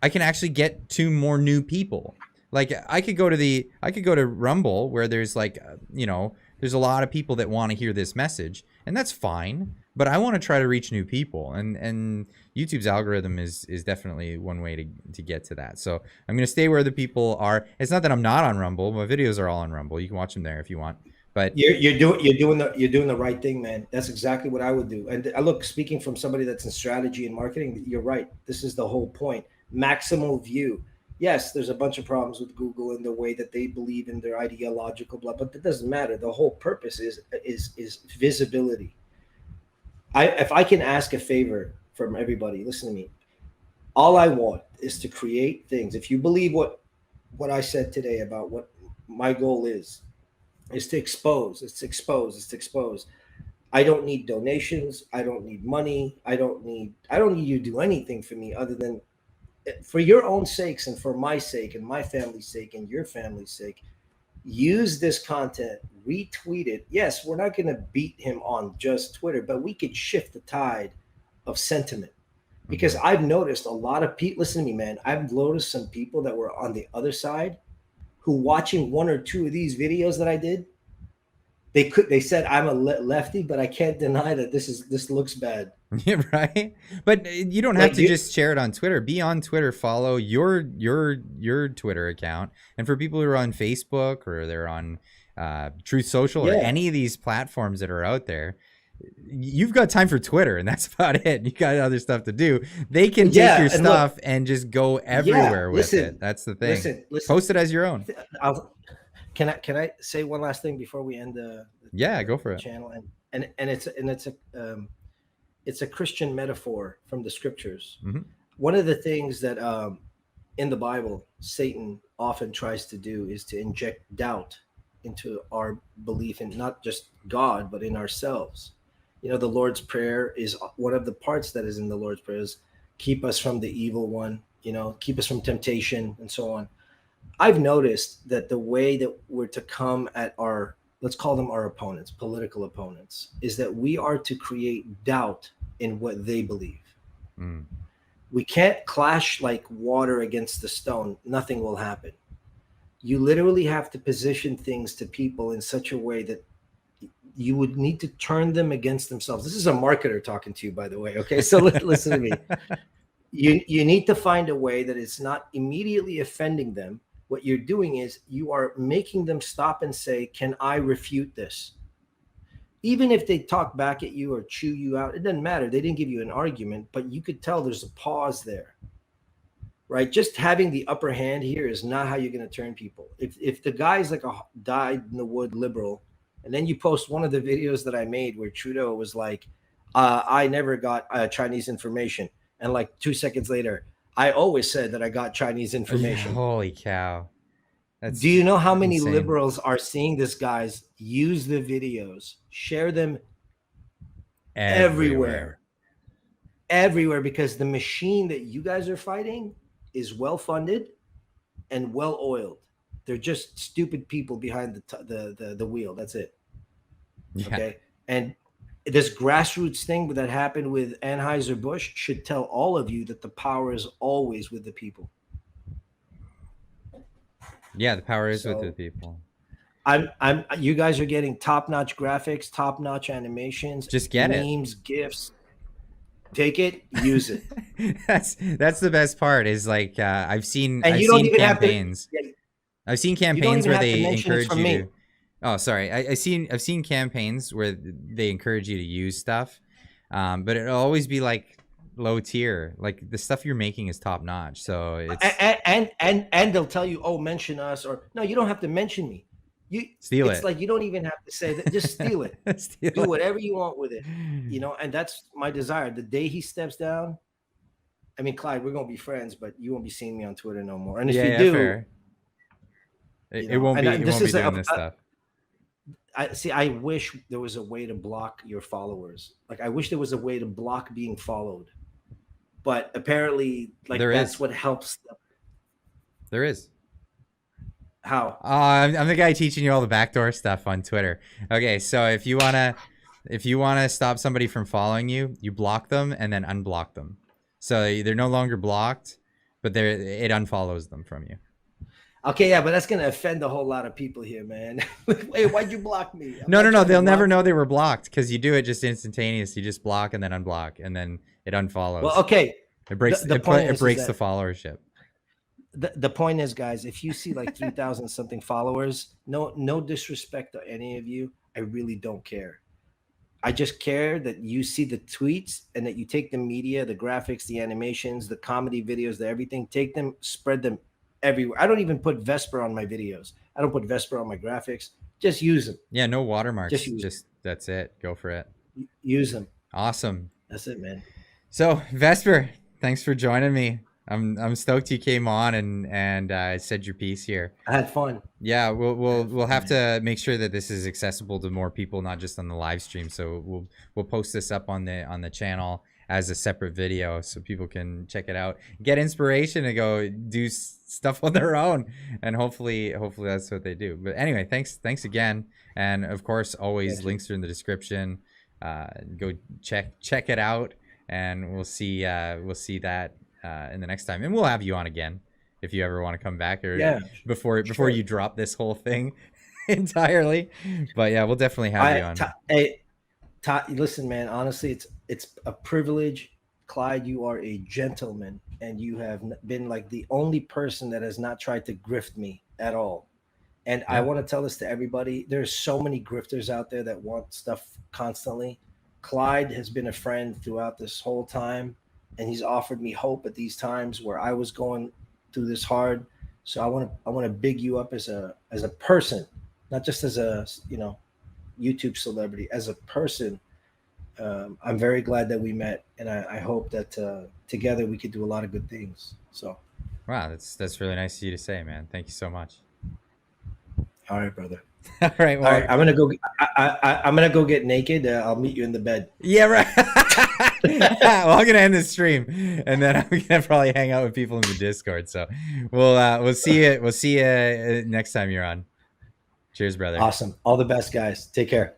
I can actually get to more new people. Like, I could go to Rumble where there's there's a lot of people that want to hear this message, and that's fine. But I want to try to reach new people, and YouTube's algorithm is definitely one way to get to that. So I'm going to stay where the people are. It's not that I'm not on Rumble. My videos are all on Rumble. You can watch them there if you want. But you're doing the right thing, man. That's exactly what I would do. And look, speaking from somebody that's in strategy and marketing, you're right. This is the whole point. Maximal view. Yes, there's a bunch of problems with Google and the way that they believe in their ideological blah, but that doesn't matter. The whole purpose is visibility. If I can ask a favor from everybody, listen to me. All I want is to create things. If you believe what I said today about what my goal is is to expose. It's to expose. It's to expose. I don't need donations. I don't need money. I don't need you to do anything for me other than for your own sakes and for my sake and my family's sake and your family's sake. Use this content, retweet it. Yes, we're not going to beat him on just Twitter, but we could shift the tide of sentiment. Because I've noticed a lot of people, listen to me, man, I've noticed some people that were on the other side who watching one or two of these videos that I did, they said I'm a lefty, but I can't deny that this looks bad. Yeah, right. But you don't have to just share it on Twitter. Be on Twitter. Follow your Twitter account. And for people who are on Facebook or they're on Truth Social or any of these platforms that are out there, you've got time for Twitter, and that's about it. You got other stuff to do. They can take your stuff and just go everywhere with it. That's the thing. Listen, post it as your own. Can I say one last thing before we end the go for it. Channel and it's a Christian metaphor from the scriptures. Mm-hmm. One of the things that in the Bible Satan often tries to do is to inject doubt into our belief in not just God but in ourselves. You know, the Lord's Prayer is one of the parts that is in the Lord's Prayer is keep us from the evil one, you know, keep us from temptation and so on. I've noticed that the way that we're to come at our, let's call them our opponents, political opponents, is that we are to create doubt in what they believe. Mm. We can't clash like water against the stone. Nothing will happen. You literally have to position things to people in such a way that you would need to turn them against themselves. This is a marketer talking to you, by the way. Okay, so listen to me. You need to find a way that it's not immediately offending them. What you're doing is you are making them stop and say, can I refute this? Even if they talk back at you or chew you out, it doesn't matter. They didn't give you an argument, but you could tell there's a pause there, right? Just having the upper hand here is not how you're going to turn people. If the guy's like a dyed-in-the-wood liberal, and then you post one of the videos that I made where Trudeau was like, I never got Chinese information. And like 2 seconds later, I always said that I got Chinese information. Holy cow. Do you know how many liberals are seeing this guys use the videos, share them everywhere, because the machine that you guys are fighting is well funded and well oiled. They're just stupid people behind the wheel. That's it. Yeah. Okay. And this grassroots thing that happened with Anheuser-Busch should tell all of you that the power is always with the people. Yeah, the power is with the people. You guys are getting top-notch graphics, top-notch animations, just get memes, GIFs. Take it, use it. That's the best part. Is like I've seen campaigns. I've seen campaigns where they encourage you to. Oh, sorry. I've seen campaigns where they encourage you to use stuff, but it'll always be like low tier. Like the stuff you're making is top notch. So it's and they'll tell you, oh, mention us, or no, you don't have to mention me. You steal it. It's like you don't even have to say that. Just steal it. Do whatever you want with it. You know, and that's my desire. The day he steps down, I mean, Clyde, we're gonna be friends, but you won't be seeing me on Twitter no more. And if you do, fair. It won't be doing this stuff. I wish there was a way to block your followers. Like I wish there was a way to block being followed. But apparently, like that's what helps them. There is. How? I'm the guy teaching you all the backdoor stuff on Twitter. Okay, so if you wanna stop somebody from following you, you block them and then unblock them. So they're no longer blocked, but it unfollows them from you. Okay, yeah, but that's gonna offend a whole lot of people here, man. Wait, why'd you block me? No. They'll never know they were blocked because you do it just instantaneous. You just block and then unblock, and then it unfollows. Well, okay. It breaks the followership. The point is, guys, if you see like 3,000 something followers, no disrespect to any of you. I really don't care. I just care that you see the tweets and that you take the media, the graphics, the animations, the comedy videos, the everything, take them, spread them everywhere. I don't even put Vesper on my videos. I don't put Vesper on my graphics. Just use them. Yeah, no watermarks. Just that's it. Go for it. Use them. Awesome. That's it, man. So Vesper, thanks for joining me. I'm stoked you came on and said your piece here. I had fun. Yeah, we'll have to make sure that this is accessible to more people, not just on the live stream. So we'll post this up on the channel as a separate video, so people can check it out, get inspiration, and go do stuff on their own. And hopefully that's what they do. But anyway, thanks again, and of course, always links are in the description. Go check it out, and we'll see that in the next time, and we'll have you on again if you ever want to come back, or before you drop this whole thing entirely. But yeah, we'll definitely have you on. Hey, listen, man, honestly, it's a privilege. Clyde, you are a gentleman, and you have been like the only person that has not tried to grift me at all. And I want to tell this to everybody. There's so many grifters out there that want stuff constantly. Clyde has been a friend throughout this whole time, and he's offered me hope at these times where I was going through this hard. So I want to big you up as a person, not just as a YouTube celebrity, as a person. I'm very glad that we met, and I hope that together we could do a lot of good things. So wow, that's really nice of you to say, man. Thank you so much. All right, brother. All right, well, all right, I'm gonna go get naked. I'll meet you in the bed. Yeah, right. Well, I'm gonna end this stream, and then I'm gonna probably hang out with people in the Discord. So we'll see you next time you're on. Cheers, brother. Awesome. All the best, guys. Take care.